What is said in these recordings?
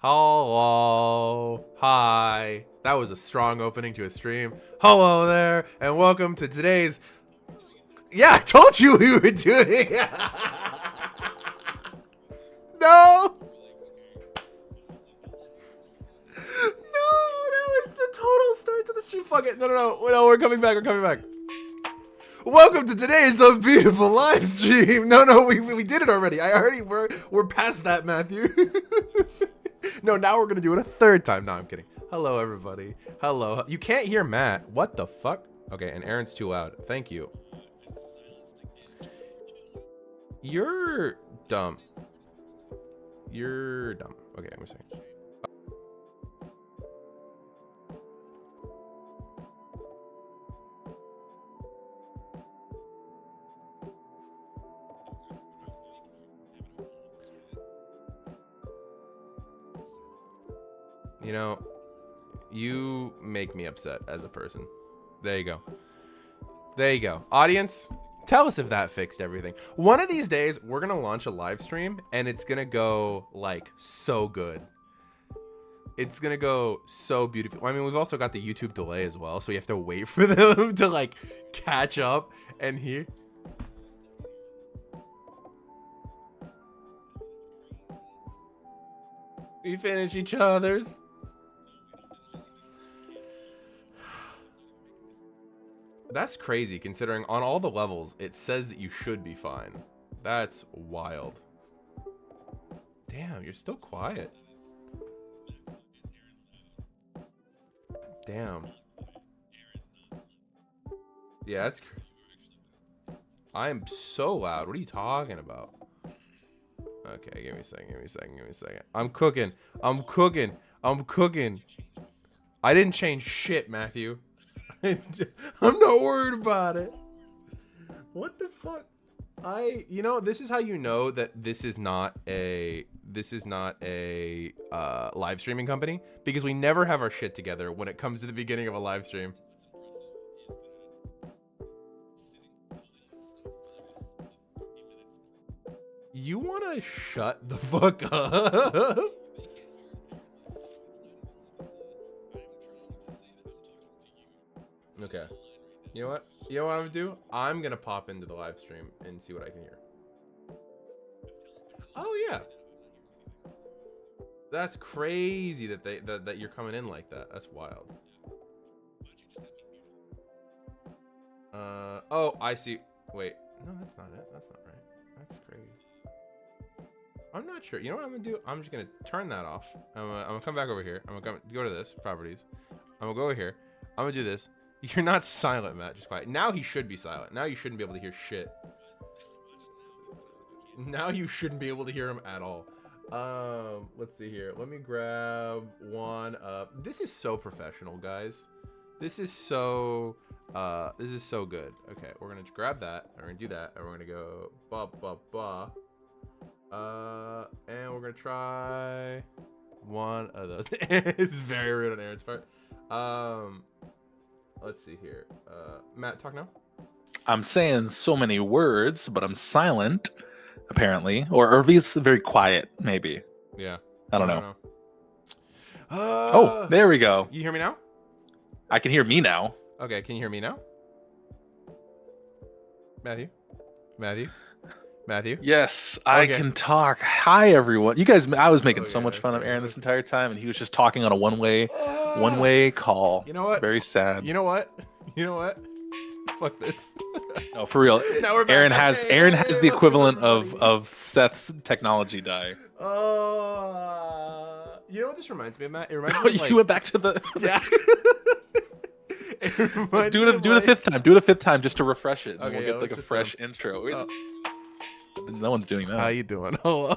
Hello. Hi. That was a strong opening to a stream. Hello there, and welcome to today's... Yeah, I told you we were doing it. No. No, that was the total start to the stream. Fuck it. No, we're coming back. Welcome to today's Unbeatable live stream. No, we did it already. We're past that, Matthew. No, now we're gonna do it a third time. No, I'm kidding. Hello, everybody. Hello. You can't hear Matt. What the fuck? Okay, and Aaron's too loud. Thank you. You're dumb. You're dumb. Okay, I'm saying. You know, you make me upset as a person. There you go. There you go. Audience, tell us if that fixed everything. One of these days, we're going to launch a live stream, and it's going to go, like, so good. It's going to go so beautiful. I mean, we've also got the YouTube delay as well, so we have to wait for them to, like, catch up and hear. We finish each other's. That's crazy, considering on all the levels, it says that you should be fine. That's wild. Damn, you're still quiet. Damn. Yeah, that's I am so loud. What are you talking about? Okay, give me a second. I'm cooking. I didn't change shit, Matthew. I'm not worried about it. What the fuck? You know, this is how you know that this is not a live streaming company, because we never have our shit together when it comes to the beginning of a live stream. You wanna shut the fuck up? Okay. You know what? You know what I'm gonna do? I'm gonna pop into the live stream and see what I can hear. Oh yeah. That's crazy that that you're coming in like that. That's wild. Oh, I see. Wait. No, that's not it. That's not right. That's crazy. I'm not sure. You know what I'm gonna do? I'm just gonna turn that off. I'm gonna come back over here. I'm gonna go to this properties. I'm gonna go over here. I'm gonna do this. You're not silent, Matt. Just quiet. Now he should be silent. Now you shouldn't be able to hear shit. Now you shouldn't be able to hear him at all. Let's see here. Let me grab one up. This is so professional, guys. This is so good. Okay, we're gonna grab that. We're gonna do that, and we're gonna go ba. And we're gonna try one of those. It's very rude on Aaron's part. Let's see here. Matt, talk now. I'm saying so many words, but I'm silent, apparently, or at least very quiet, maybe. Yeah. I don't know. Oh, there we go. You hear me now? I can hear me now. Okay, can you hear me now? Matthew? Yes, okay. I can talk. Hi, everyone. You guys, I was making so much fun of Aaron this entire time, and he was just talking on a one-way call. You know what? Very sad. You know what? Fuck this. No, for real. Now we're back. Aaron has the equivalent of Seth's technology die. You know what this reminds me of, Matt? It reminds me of, like... You went back to the... Yeah. Do it a fifth time. Do it a fifth time just to refresh it. And okay, we'll get like a fresh intro. No one's doing that. How you doing? Hello.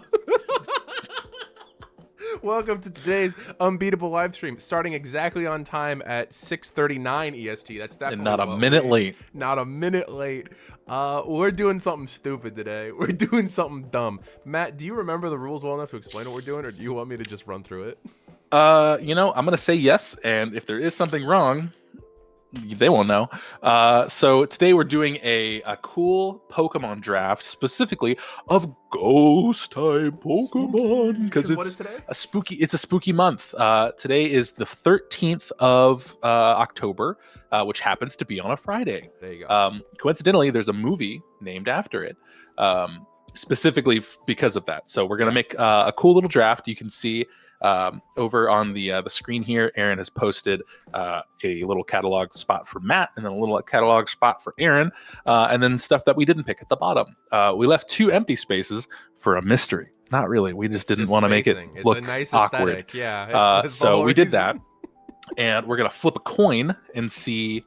Welcome to today's Unbeatable live stream, starting exactly on time at 6:39 EST. That's definitely and not a minute late. Not a minute late. We're doing something stupid today. We're doing something dumb. Matt, do you remember the rules well enough to explain what we're doing, or do you want me to just run through it? You know, I'm gonna say yes, and if there is something wrong, They won't know. So today we're doing a cool Pokemon draft, specifically of Ghost type Pokemon, because what is it's today? a spooky month. Today is the 13th of October, which happens to be on a Friday. There you go. Coincidentally, there's a movie named after it. Specifically because of that. So we're gonna make a cool little draft. You can see over on the screen here, Aaron has posted a little catalog spot for Matt, and then a little catalog spot for Aaron, and then stuff that we didn't pick at the bottom. We left 2 empty spaces for a mystery. Not really. We just didn't want to make it look a nice awkward. Aesthetic. Yeah. So we did that, and we're gonna flip a coin and see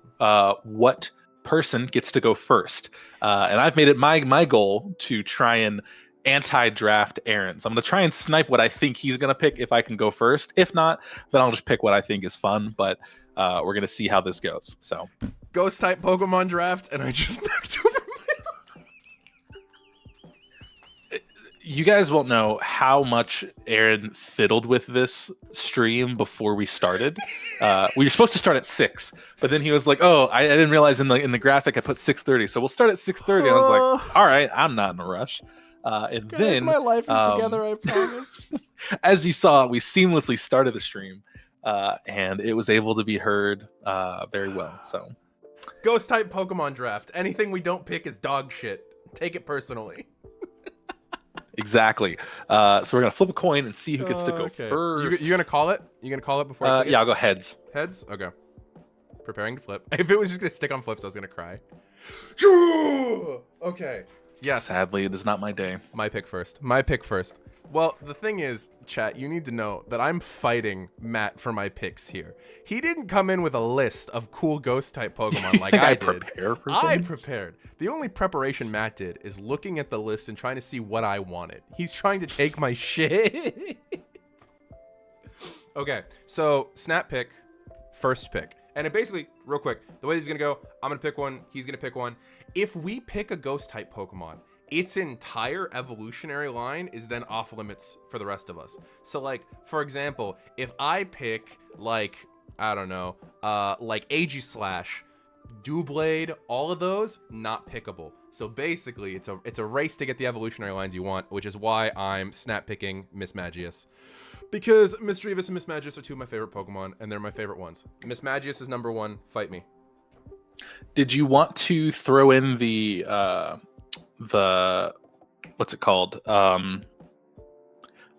what person gets to go first. And I've made it my goal to try and anti-draft Aaron. So I'm going to try and snipe what I think he's going to pick if I can go first. If not, then I'll just pick what I think is fun. But we're going to see how this goes. So Ghost type Pokemon draft, and I just knocked over you guys won't know how much Aaron fiddled with this stream before we started. We were supposed to start at 6, but then he was like, "Oh, I didn't realize in the graphic I put 6:30, so we'll start at 6:30." I was like, "All right, I'm not in a rush." And Guys, then my life is together, I promise. As you saw, we seamlessly started the stream, and it was able to be heard very well. So, Ghost type Pokemon draft. Anything we don't pick is dog shit. Take it personally. exactly. So we're gonna flip a coin and see who gets to go first. You gonna call it? You gonna call it before? Yeah, I'll go heads. Heads. Okay. Preparing to flip. If it was just gonna stick on flips, I was gonna cry. Okay. Yes. Sadly, it is not my day. My pick first. Well, the thing is, chat, you need to know that I'm fighting Matt for my picks here. He didn't come in with a list of cool ghost type Pokemon like I did. I prepared. The only preparation Matt did is looking at the list and trying to see what I wanted. He's trying to take my shit. Okay, so snap pick, first pick. And it basically, real quick, the way this is going to go, I'm going to pick one, he's going to pick one. If we pick a ghost type Pokemon, its entire evolutionary line is then off limits for the rest of us. So like, for example, if I pick like, I don't know, like Aegislash, Doublade, all of those, not pickable. So basically, it's a race to get the evolutionary lines you want, which is why I'm snap picking Mismagius. Because Misdreavus and Mismagius are 2 of my favorite Pokemon, and they're my favorite ones. Mismagius is number 1. Fight me. Did you want to throw in the what's it called?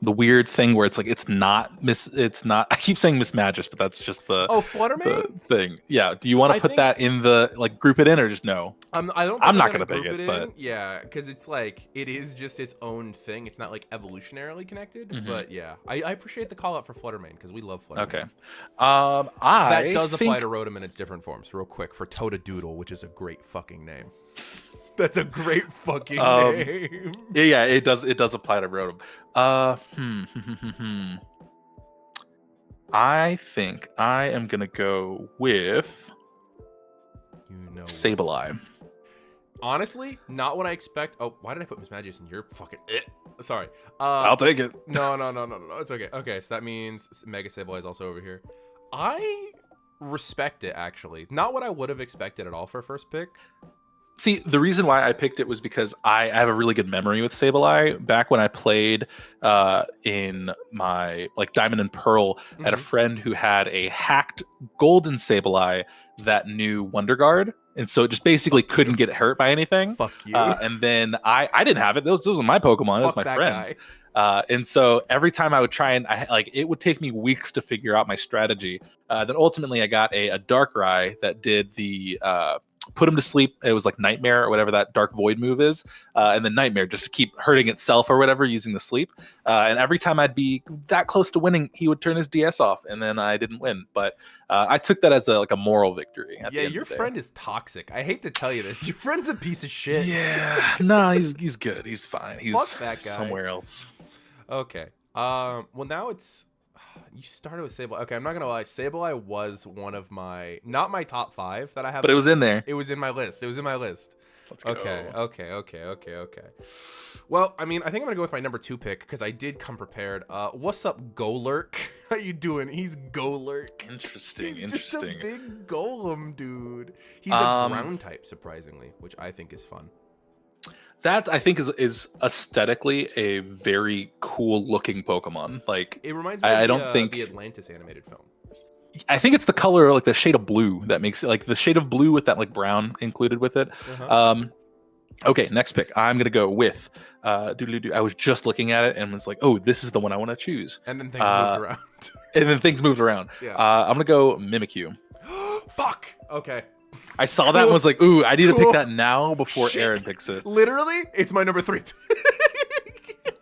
The weird thing where it's like it's not I keep saying Mismagius, but that's just the Fluttermane thing. Yeah. Do you want to put that in the like group it in or just no? I'm not gonna pick it, but yeah, because it's like it is just its own thing. It's not like evolutionarily connected. Mm-hmm. But yeah, I appreciate the call out for Fluttermane because we love Fluttermane. Okay. That does apply to Rotom in its different forms. Real quick for Totadoodle, which is a great fucking name. That's a great fucking name. Yeah, it does apply to Rotom. I think I am gonna go with Sableye. Honestly, not what I expect. Oh, why did I put Mismagius in your fucking? Sorry. I'll take it. No. It's okay. Okay, so that means Mega Sableye is also over here. I respect it actually. Not what I would have expected at all for a first pick. See, the reason why I picked it was because I have a really good memory with Sableye. Back when I played in my like Diamond and Pearl, I had a friend who had a hacked golden Sableye that knew Wonder Guard, and so it just basically couldn't get hurt by anything. Fuck you. And then I didn't have it. Those were my Pokemon. It was my friends. And so every time I would try and it would take me weeks to figure out my strategy. Then ultimately I got a Darkrai that did the put him to sleep. It was like Nightmare or whatever that Dark Void move is, and then Nightmare just to keep hurting itself or whatever using the sleep. And every time I'd be that close to winning, he would turn his DS off, and then I didn't win. But I took that as a moral victory. Yeah, your friend is toxic. I hate to tell you this. Your friend's a piece of shit. Yeah, no, he's good. He's fine. He's Fuck that guy. Somewhere else. Okay. Well, now it's. You started with Sableye. Okay, I'm not gonna lie. Sableye was one of my not my top 5 that I have. But it was in there. It was in my list. Let's go. Okay. Well, I mean, I think I'm gonna go with my number 2 pick because I did come prepared. What's up, Golurk? How you doing? He's Golurk. Interesting. He's just a big golem, dude. He's a ground type, surprisingly, which I think is fun. That I think is aesthetically a very cool looking Pokemon. Like it reminds me of the Atlantis animated film. I think it's the color, like the shade of blue, that makes it like the shade of blue with that like brown included with it. Okay, next pick. I'm gonna go with I was just looking at it and was like, oh, this is the one I want to choose. And then things moved around. And then things moved around. Yeah. I'm gonna go Mimikyu. Fuck. Okay. I saw that and was like, ooh, I need to pick that now before Aaron picks it. Literally, it's my number 3 pick.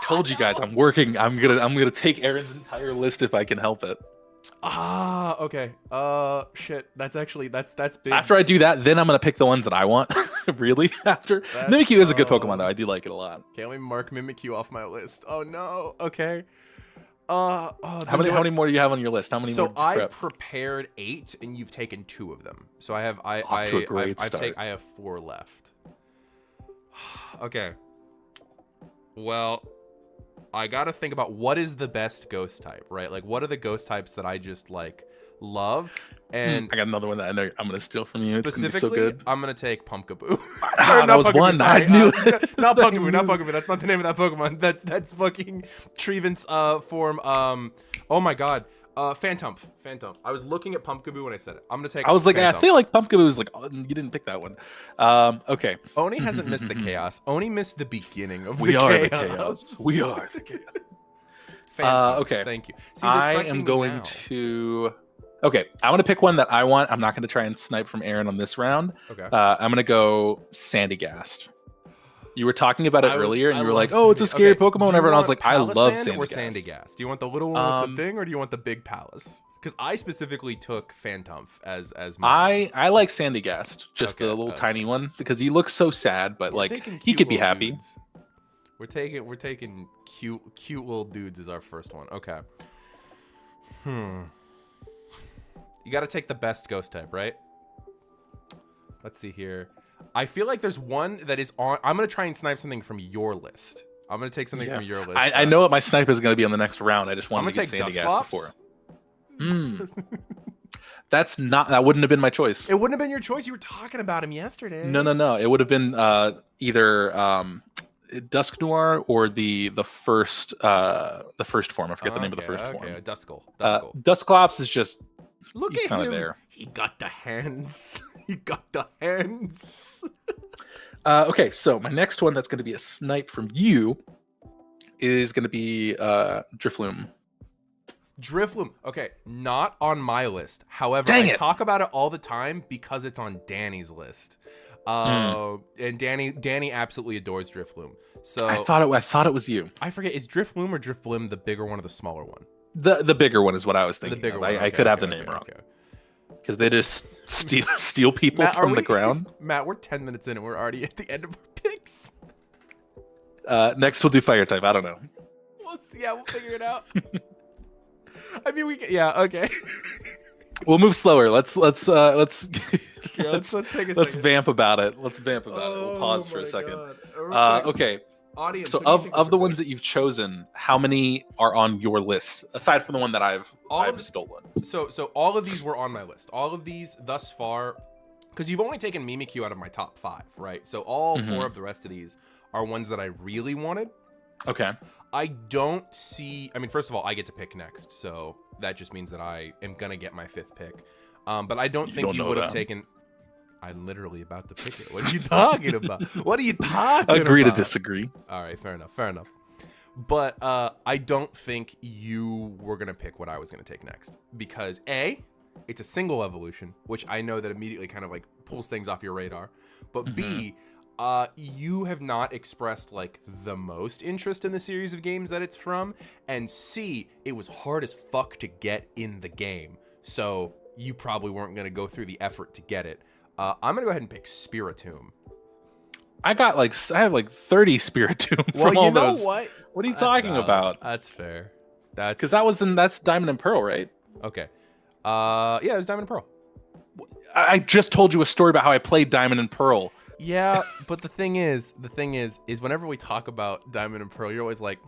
Told you guys, I'm working. I'm gonna take Aaron's entire list if I can help it. Okay. Shit. That's big. After I do that, then I'm gonna pick the ones that I want. Really? After Mimikyu is a good Pokemon though. I do like it a lot. Can't we mark Mimikyu off my list? Oh no. Okay. How many more do you have on your list? How many more? So I prepared 8, and you've taken 2 of them. So I have I have 4 left. Okay. Well, I gotta think about what is the best ghost type, right? Like, what are the ghost types that I just like love? And I got another one that I know I'm gonna steal from you. It's gonna be so specifically, good. I'm gonna take Pumpkaboo. That was one. I knew it. Not Pumpkaboo. Not Pumpkaboo. That's not the name of that Pokemon. That's fucking Trevenant's form. Oh my god. Phantom. I was looking at Pumpkaboo when I said it. I'm gonna take. I was like, Phantom. I feel like Pumpkaboo is like, oh, you didn't pick that one. Okay. Oni hasn't missed the chaos. Oni missed the beginning of we the are chaos. the chaos. We are the chaos. Phantom. Okay. Thank you. See, I am going to. Okay, I'm gonna pick one that I want. I'm not gonna try and snipe from Aaron on this round. Okay. I'm gonna go Sandygast. You were talking about it earlier, and you were like, "Oh, it's a scary Pokemon." Whatever, and I was like, "I love Sandygast." Or Sandygast? Do you want the little one with the thing, or do you want the big palace? Because I specifically took Phantom as my. I like Sandygast, just the little tiny one, because he looks so sad, but like he could be happy. Dudes. We're taking cute little dudes as our first one. Okay. You got to take the best ghost type, right? Let's see here. I feel like there's one that is on. I'm gonna try and snipe something from your list. I'm gonna take something from your list. I know what my snipe is gonna be on the next round. I just wanted to get Sandygast before. That wouldn't have been my choice. It wouldn't have been your choice. You were talking about him yesterday. No. It would have been either Dusknoir or the first form. I forget the name of the first form. Duskull. Dusclops is just look at him. There. He got the hands. He got the hands. Okay, so my next one that's going to be a snipe from you is going to be Drifloon. Drifloon. Okay, not on my list. However, I talk about it all the time because it's on Danny's list. And Danny absolutely adores Drifloon. So I thought it was you. I forget, is Drifloon or Drifblim the bigger one or the smaller one? The bigger one is what I was thinking. The bigger one. I could have the name wrong. Because they just steal people from the ground. Matt, we're 10 minutes in and we're already at the end of our picks. Next we'll do fire type. I don't know. We'll see. Yeah, we'll figure it out. I mean, okay. We'll move slower. Let's take a second. vamp about it. Let's vamp about it. We'll pause for a second. Okay. Audience, so of the ones that you've chosen, how many are on your list aside from the one that I've stolen? So all of these were on my list. All of these thus far, because you've only taken Mimikyu out of my top 5, right? So all 4 of the rest of these are ones that I really wanted. Okay. I don't see. I mean, first of all, I get to pick next, so that just means that I am gonna get my 5th pick. But I don't think you would have taken. I'm literally about to pick it. What are you talking about? What are you talking about? Agree to disagree. All right, fair enough. But I don't think you were going to pick what I was going to take next. Because A, it's a single evolution, which I know that immediately kind of like pulls things off your radar. But B, you have not expressed like the most interest in the series of games that it's from. And C, it was hard as fuck to get in the game. So you probably weren't going to go through the effort to get it. I'm gonna go ahead and pick Spiritomb. I have like 30 Spiritomb. Well, from all you know those. what? What are you talking about? That's fair. Because that's Diamond and Pearl, right? Okay. Yeah, it was Diamond and Pearl. I just told you a story about how I played Diamond and Pearl. Yeah, but the thing is whenever we talk about Diamond and Pearl, you're always like,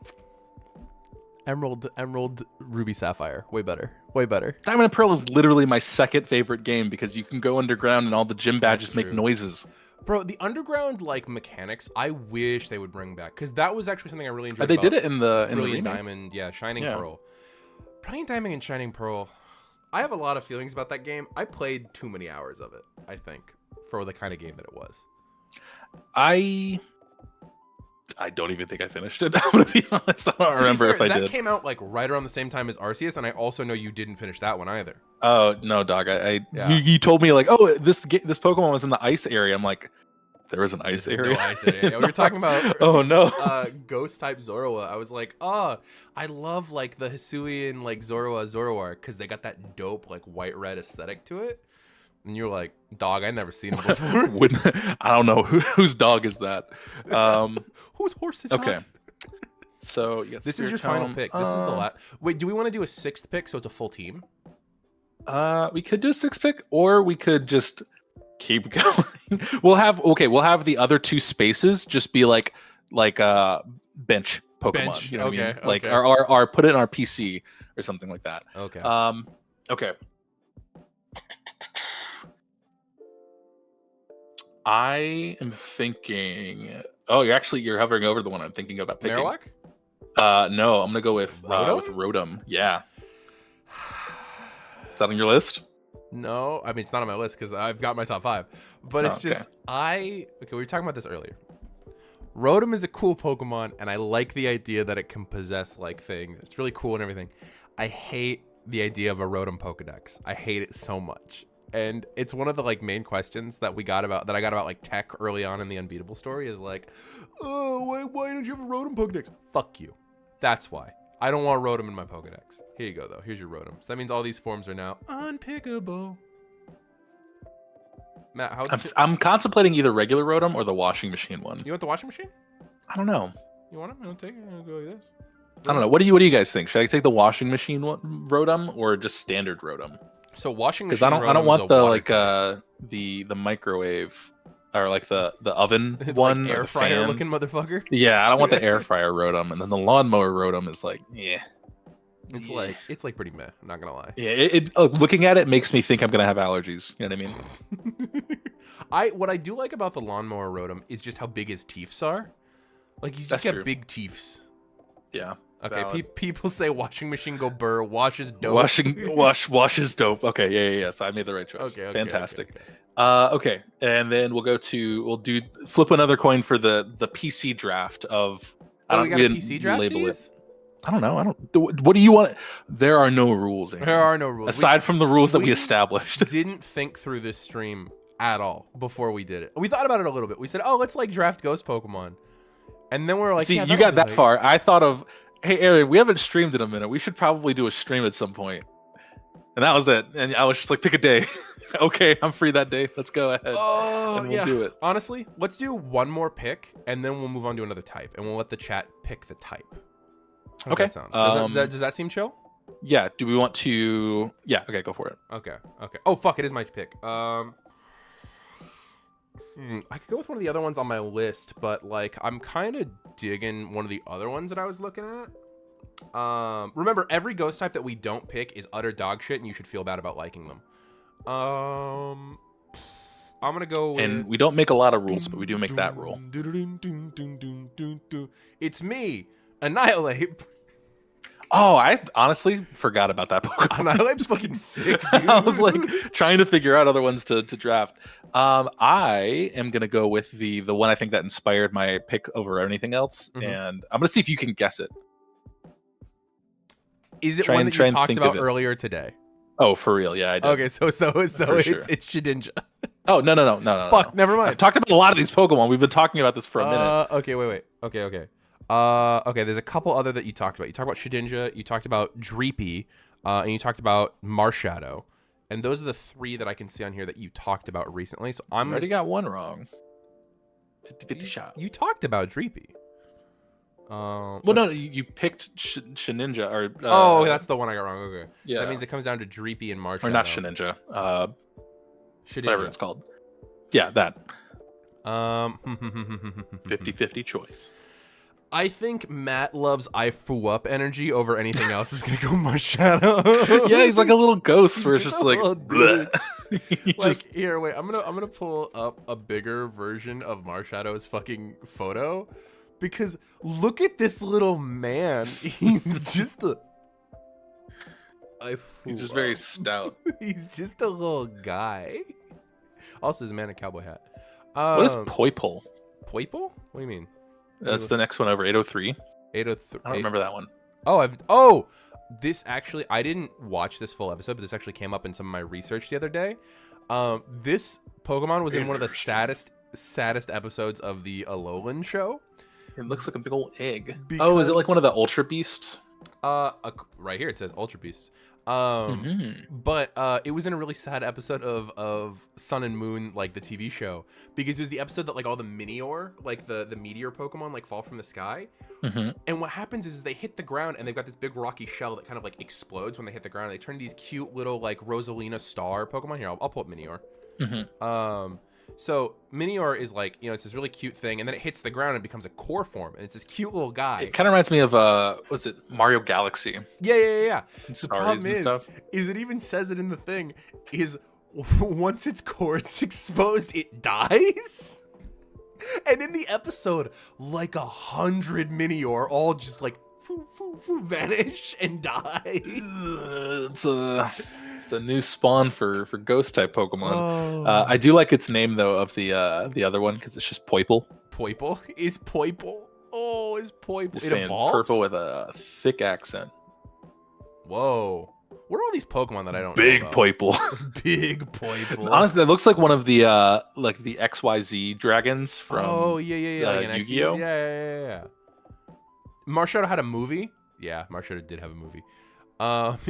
Emerald, Ruby, Sapphire, way better. Diamond and Pearl is literally my second favorite game because you can go underground and all the gym badges make noises. Bro, the underground like mechanics, I wish they would bring back because that was actually something I really enjoyed. They did it in the Brilliant Diamond, Shining Pearl. Brilliant Diamond and Shining Pearl. I have a lot of feelings about that game. I played too many hours of it, I think, for the kind of game that it was. I don't even think I finished it. I'm gonna be honest. I don't remember if I did. That came out like right around the same time as Arceus, and I also know you didn't finish that one either. Oh no, dog! You told me like, oh, this Pokemon was in the ice area. I'm like, there was an ice area. No ice area. We were talking about oh no, ghost type Zorua. I was like, oh, I love like the Hisuian like Zoroark because they got that dope like white red aesthetic to it. And you're like, dog, I never seen him before. I don't know whose dog is that. Whose horse is okay. that? So this is your final pick. This is the last. Wait, do we want to do a sixth pick so it's a full team? We could do a sixth pick, or we could just keep going. We'll have the other two spaces just be like bench Pokemon. You know what I mean? Like our put it in our PC or something like that. Okay. Okay. I am thinking. Oh, you're hovering over the one I'm thinking about picking. Marowak? No, I'm gonna go with Rotom. Yeah. Is that on your list? No, I mean it's not on my list because I've got my top 5. But it's just we were talking about this earlier. Rotom is a cool Pokemon, and I like the idea that it can possess like things. It's really cool and everything. I hate the idea of a Rotom Pokedex. I hate it so much. And it's one of the like main questions that I got about like tech early on in the Unbeatable story is like, oh, why don't you have a Rotom Pokedex? Fuck you. That's why. I don't want Rotom in my Pokedex. Here you go though. Here's your Rotom. So that means all these forms are now unpickable. Matt, I'm contemplating either regular Rotom or the washing machine one. You want the washing machine? I don't know. You want him? You want to take it? I'll go like this. I don't know. What do you guys think? Should I take the washing machine Rotom or just standard Rotom? So washing machine. Because I don't want the like the microwave or like the oven one, like air fryer looking motherfucker. Yeah, I don't want the air fryer Rotom, and then the lawnmower Rotom is like, yeah. It's like pretty meh. I'm not gonna lie. Yeah, looking at it makes me think I'm gonna have allergies. You know what I mean? What I do like about the lawnmower Rotom is just how big his teeth are. Like he's just got big teeth. Yeah. Okay. People say washing machine go burr. Wash is dope. Wash is dope. Okay. Yeah. So I made the right choice. Okay. Fantastic. Okay. And then we'll flip another coin for the PC draft of. We got a PC draft. Label it. I don't know. What do you want? There are no rules. Aaron. There are no rules. Aside from the rules that we established. Didn't think through this stream at all before we did it. We thought about it a little bit. We said, oh, let's like draft ghost Pokemon. And then we're like, see, you got that far. I thought of, hey, Aaron, we haven't streamed in a minute. We should probably do a stream at some point. And that was it. And I was just like, pick a day. Okay, I'm free that day. Let's go ahead. Oh, and we'll do it. Honestly, let's do one more pick, and then we'll move on to another type. And we'll let the chat pick the type. How does that sound? Does that seem chill? Yeah. Do we want to? Yeah. Okay. Go for it. Okay. Oh fuck! It is my pick. I could go with one of the other ones on my list, but like I'm kind of digging one of the other ones that I was looking at. Remember, every ghost type that we don't pick is utter dog shit, and you should feel bad about liking them. I'm gonna go with... And we don't make a lot of rules, but we do make that rule. It's me, Annihilate. Oh, I honestly forgot about that Pokemon. Annihilate's fucking sick, dude. I was like trying to figure out other ones to draft. I am gonna go with the one I think that inspired my pick over anything else, and I'm gonna see if you can guess it. Is it one that you talked about earlier today? Oh, for real? Yeah, I did. Okay, so it's Shedinja. Oh no. Fuck, never mind. I've talked about a lot of these Pokemon. We've been talking about this for a minute. Okay, wait. Okay, there's a couple other that you talked about. You talked about Shedinja, you talked about Dreepy, and you talked about Marshadow. And those are the 3 that I can see on here that you talked about recently. So I'm already got one wrong. 50-50 shot. You talked about Dreepy. Well, no, you picked Shedinja or. Oh, that's the one I got wrong. Okay. Yeah. That means it comes down to Dreepy and Marshadow. Or not Shedinja. Shedinja. Whatever it's called. Yeah, that. 50-50 choice. I think Matt loves I foo up energy over anything else. Is gonna go Marshadow. Yeah, he's like a little ghost where it's He's just a like, little dude. just Here, wait. I'm gonna pull up a bigger version of Marshadow's fucking photo, because look at this little man. He's just a. he's just very stout. He's just a little guy. Also, his man a cowboy hat. What is Poipole? Poipole? What do you mean? That's the next one over, 803. 803. I don't remember that one. This actually, I didn't watch this full episode, but this actually came up in some of my research the other day. This Pokemon was in one of the saddest episodes of the Alolan show. It looks like a big old egg. Is it like one of the Ultra Beasts? Right here it says Ultra Beasts. But it was in a really sad episode of Sun and Moon, like the TV show, because it was the episode that like all the Minior, like the meteor Pokemon, like fall from the sky. And what happens is they hit the ground and they've got this big rocky shell that kind of like explodes when they hit the ground. They turn into these cute little like Rosalina star Pokemon. Here, I'll pull up Minior. So Minior is like, it's this really cute thing, and then it hits the ground and becomes a core form, and it's this cute little guy. It kind of reminds me of was it Mario Galaxy? Yeah. The problem is it even says it in the thing, is once its core is exposed, it dies. And in the episode, like 100 Minior all just like vanish and die. It's a new spawn for ghost type Pokemon. I do like its name though of the other one, because it's just Poipole. Poipole? Is Poipole? Oh, is Poipole? It evolves? Purple with a thick accent. Whoa. What are all these Pokemon that I don't Big know about? Poipole. Big Poipole. Honestly, that looks like one of the XYZ dragons from like Yu-Gi-Oh. Yeah. Marshadow had a movie. Yeah, Marshadow did have a movie.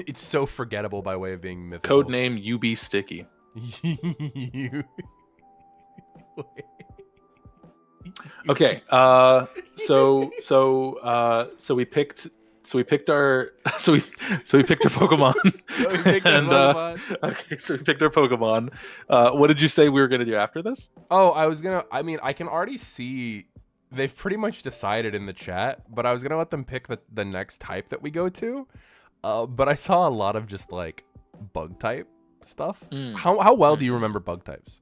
It's so forgettable by way of being mythical. Codename UB Sticky. Okay. So we picked our Pokemon. Okay, so we picked our Pokemon. What did you say we were gonna do after this? I can already see they've pretty much decided in the chat, but I was gonna let them pick the next type that we go to. But I saw a lot of just like bug type stuff. How well do you remember bug types?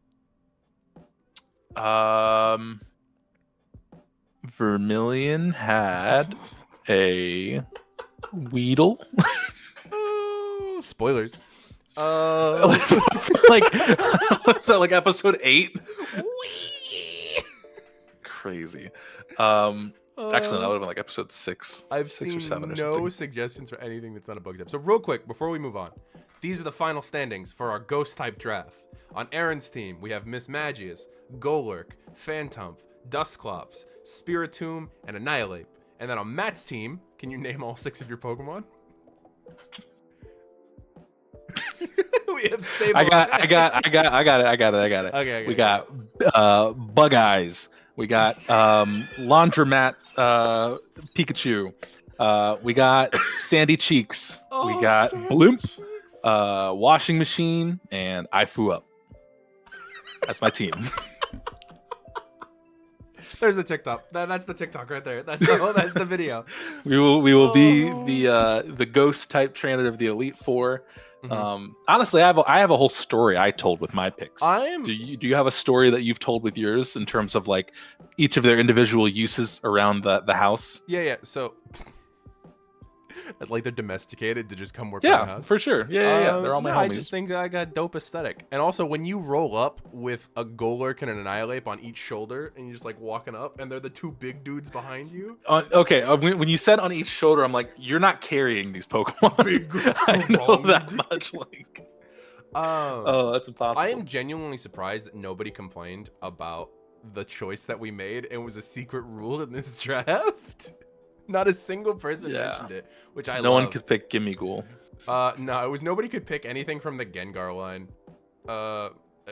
Vermilion had a Weedle. Spoilers. Like was that like episode 8? Crazy. Actually, that would have been like episode 6. I've 6 seen or 7 or no something. suggestions for anything that's not a bug type. So real quick, before we move on, these are the final standings for our ghost type draft. On Aaron's team, we have Miss Magius, Golurk, Phantump, Dusclops, Spiritomb, and Annihilate. And then on Matt's team, can you name all 6 of your Pokemon? We have Sableye. I got it. Okay. We got Bug Eyes. We got Laundromat Pikachu. We got Sandy Cheeks. We got Blimp, Washing Machine, and I Foo Up. That's my team. There's the TikTok. That's the TikTok right there. That's the video. We will be the ghost type trainer of the Elite Four. Honestly, I have a whole story I told with my picks. Do you have a story that you've told with yours in terms of like each of their individual uses around the house? Yeah. So like they're domesticated to just come work in the house. For sure. Yeah. They're all my homies. I just think I got dope aesthetic. And also when you roll up with a Golurk and an Annihilate on each shoulder and you're just like walking up and they're the 2 big dudes behind you. When you said on each shoulder, I'm like, you're not carrying these Pokemon. I know that much. Like, that's impossible. I am genuinely surprised that nobody complained about the choice that we made and was a secret rule in this draft. Not a single person mentioned it, which I love. No one could pick Gimmighoul. No, it was nobody could pick anything from the Gengar line.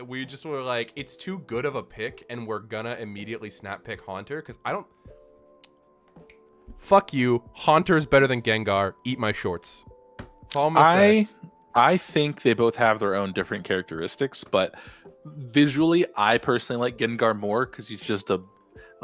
We just were like, it's too good of a pick, and we're gonna immediately snap pick Haunter, because I don't... Fuck you. Haunter's better than Gengar. Eat my shorts. That's all I'm gonna say. I think they both have their own different characteristics, but visually, I personally like Gengar more because he's just a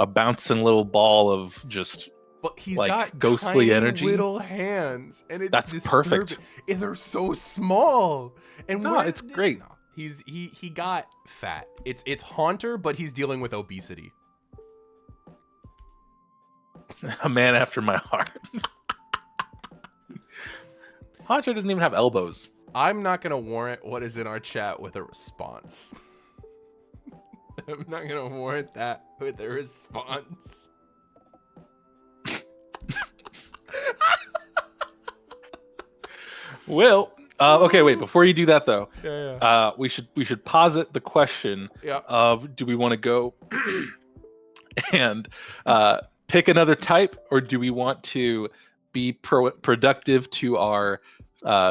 bouncing little ball of just But he's like got ghostly tiny energy. little hands, and it's That's disturbing. perfect. And they're so small. And No, it's great. No, he got fat. It's Haunter, but he's dealing with obesity. A man after my heart. Haunter doesn't even have elbows. I'm not gonna warrant what is in our chat with a response. I'm not gonna warrant that with a response. Well, okay, wait. Before you do that, though, Yeah. we should posit the question of: do we want to go and pick another type, or do we want to be productive to our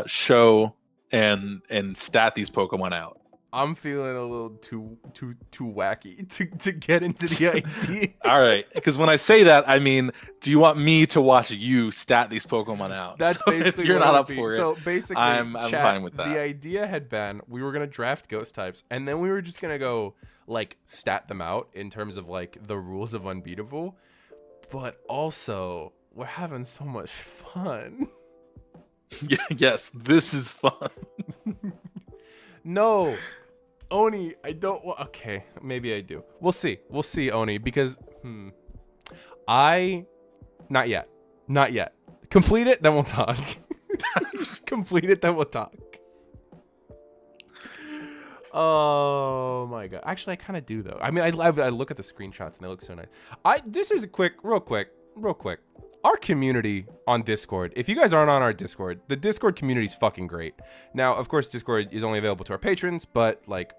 show and stat these Pokemon out? I'm feeling a little too wacky to get into the idea. All right, because when I say that, I mean, do you want me to watch you stat these Pokemon out? That's so basically if you're what not it up would for be. it. So basically, I'm chat, fine with that. The idea had been we were gonna draft ghost types, and then we were just gonna go like stat them out in terms of like the rules of Unbeatable, but also we're having so much fun. Yes, this is fun. No, Oni, I don't want. Okay, maybe I do. We'll see, Oni, because not yet. Complete it, then we'll talk. Complete it, then we'll talk. Oh my god. Actually, I kind of do though. I mean, I look at the screenshots and they look so nice. This is real quick. Our community on Discord, if you guys aren't on our Discord, the Discord community is fucking great. Now, of course, Discord is only available to our patrons, but like,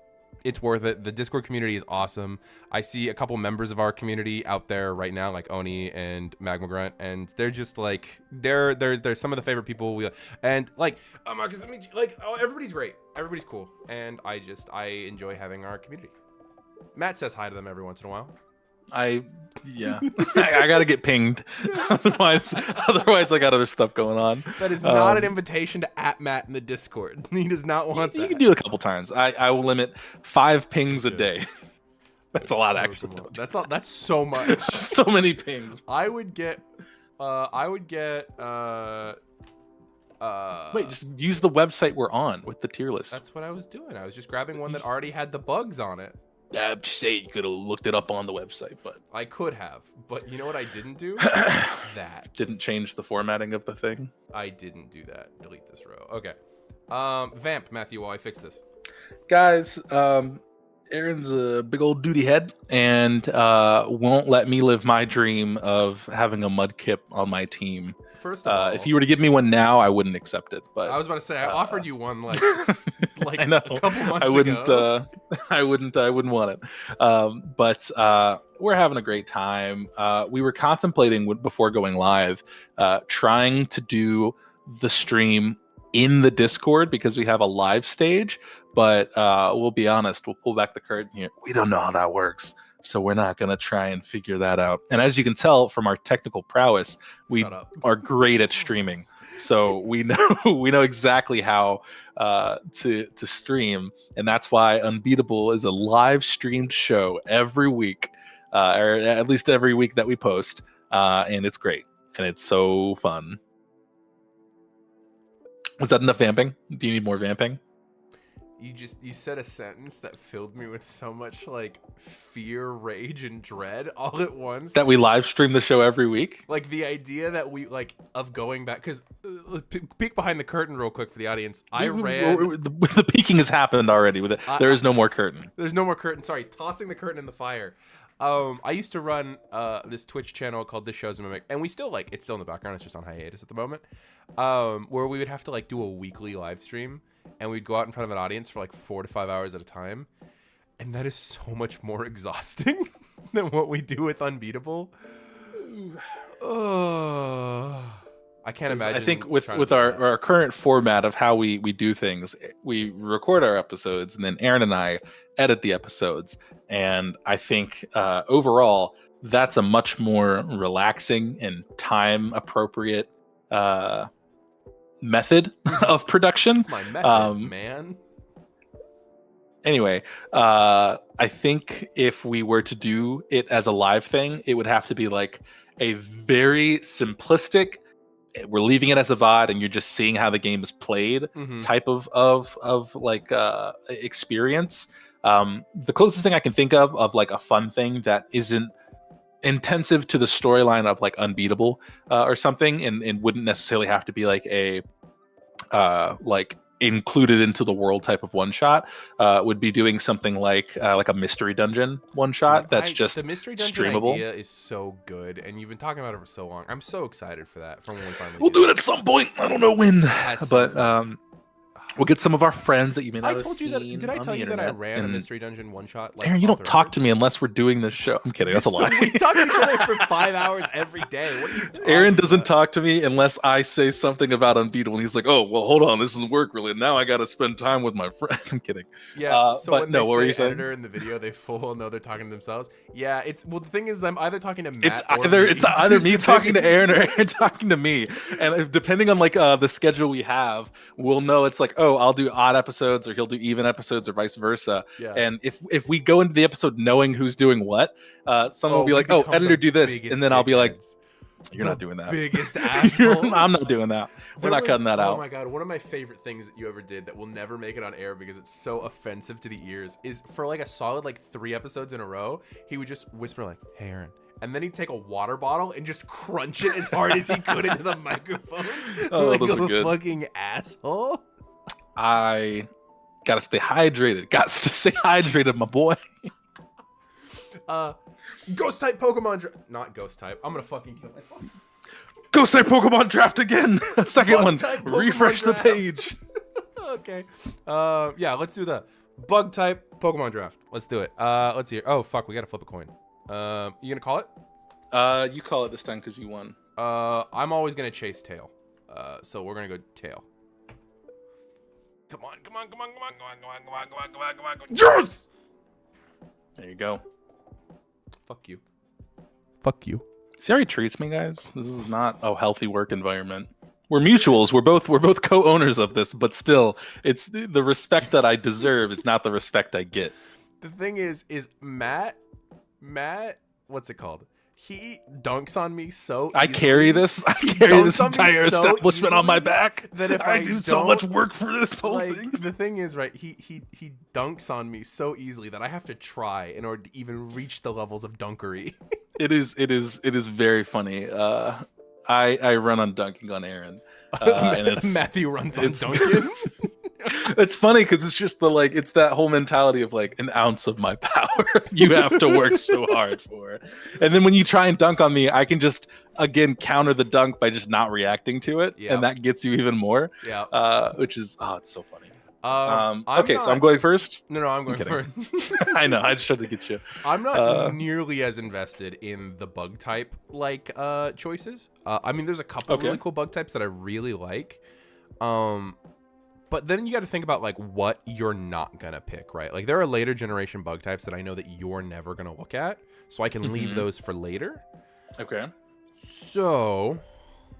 it's worth it. The Discord community is awesome. I see a couple members of our community out there right now, like Oni and Magma Grunt, and they're just like, they're some of the favorite people and like, Marcus, everybody's great. Everybody's cool. And I enjoy having our community. Matt says hi to them every once in a while. I gotta get pinged. otherwise I got other stuff going on. That is not an invitation to @Matt in the Discord. He does not want that. You can do it a couple times. I will limit 5 pings a day. That's a lot, actually. That's so much. So many pings. I would get wait, just use the website we're on with the tier list. That's what I was doing. I was just grabbing one that already had the bugs on it. Say you could have looked it up on the website, but I could have. But you know what I didn't do? That didn't change the formatting of the thing. I didn't do that. Delete this row. Okay. Vamp, Matthew, while I fix this. Guys, Aaron's a big old duty head and won't let me live my dream of having a Mudkip on my team. First of all, if you were to give me one now, I wouldn't accect it. But I was about to say I offered you one like I know. a couple months ago. I wouldn't want it. But we're having a great time. We were contemplating before going live, trying to do the stream in the Discord because we have a live stage. But we'll be honest, we'll pull back the curtain here. We don't know how that works. So we're not going to try and figure that out. And as you can tell from our technical prowess, we are great at streaming. So we know exactly how to stream. And that's why Unbeatable is a live streamed show every week, or at least every week that we post. And it's great. And it's so fun. Was that enough vamping? Do you need more vamping? You said a sentence that filled me with so much like fear, rage, and dread all at once. That we live stream the show every week? Like the idea that we like of going back, because peek behind the curtain real quick for the audience. I ran. The peeking has happened already. With it, there is no more curtain. There's no more curtain. Sorry, tossing the curtain in the fire. I used to run this Twitch channel called This Show's a Mimic, and we still it's still in the background. It's just on hiatus at the moment. Where we would have to like do a weekly live stream. And we'd go out in front of an audience for like 4 to 5 hours at a time. And that is so much more exhausting than what we do with Unbeatable. I can't imagine. I think with our current format of how we do things, we record our episodes and then Aaron and I edit the episodes. And I think overall, that's a much more relaxing and time appropriate method of production. That's my method, man. Anyway, I think if we were to do it as a live thing, it would have to be like a very simplistic, we're leaving it as a VOD and you're just seeing how the game is played type of like experience. The closest thing I can think of like a fun thing that isn't intensive to the storyline of like Unbeatable or something, and wouldn't necessarily have to be like a like included into the world type of one shot, would be doing something like a mystery dungeon one shot. That's just the mystery dungeon streamable. idea is so good, and you've been talking about it for so long. I'm so excited for that. From when we finally we'll do it at some point. I don't know when, but we'll get some of our friends that you may not have seen. Did I tell you that I ran a mystery dungeon one shot? Like, Aaron, you don't talk to me unless we're doing this show. I'm kidding. That's a lie. We talk to each other for 5 hours every day. What are you talking Aaron doesn't talk to me unless I say something about Unbeatable. And he's like, "Oh, well, hold on. This doesn't work really. Now I got to spend time with my friend." I'm kidding. Yeah. So but when no, they what were say you saying? editor in the video, they full know they're talking to themselves. Yeah. The thing is, I'm either talking to Matt. It's either me talking to Aaron or Aaron talking to me. And depending on like the schedule we have, we'll know it's like, oh, I'll do odd episodes or he'll do even episodes or vice versa. Yeah. And if we go into the episode knowing who's doing what, someone will be like, oh, editor, do this, and then I'll be like, you're not doing that. Biggest asshole. I'm not doing that. We're not cutting that out. Oh my god, one of my favorite things that you ever did that will never make it on air because it's so offensive to the ears is for like a solid like 3 episodes in a row, he would just whisper like, "Hey Aaron," and then he'd take a water bottle and just crunch it as hard as he could into the microphone. Oh, like those are a good. fucking asshole. I gotta stay hydrated. Got to stay hydrated, my boy. Ghost type Pokemon not ghost type. I'm gonna fucking kill myself. Ghost type Pokemon draft again. Second Bug one. type Pokemon Refresh draft. the page. Okay. Yeah, let's do the bug type Pokemon draft. Let's do it. Let's hear. Oh fuck, we gotta flip a coin. You gonna call it? You call it this time because you won. I'm always gonna chase tail. So we're gonna go tail. Come on. Yes! There you go. Fuck you. Fuck you. See how he treats me, guys? This is not a healthy work environment. We're mutuals. We're both co-owners of this, but still, it's the respect that I deserve is not the respect I get. The thing is Matt, what's it called? He dunks on me so I easily. carry this entire establishment on my back. That if I do so much work for this whole like, thing. The thing is, right, he dunks on me so easily that I have to try in order to even reach the levels of dunkery. It is very funny. I run on dunking on Aaron. And it's, Matthew runs on Duncan. It's funny because it's just it's that whole mentality of like an ounce of my power you have to work so hard for. And then when you try and dunk on me, I can just again counter the dunk by just not reacting to it. Yep. And that gets you even more. Yeah. Which is it's so funny. So I'm going first. No, I'm going first. I know. I just tried to get you. I'm not nearly as invested in the bug type choices. I mean, there's a couple really cool bug types that I really like. But then you got to think about like what you're not gonna pick, right? Like there are later generation bug types that I know that you're never gonna look at, so I can leave those for later. Okay. So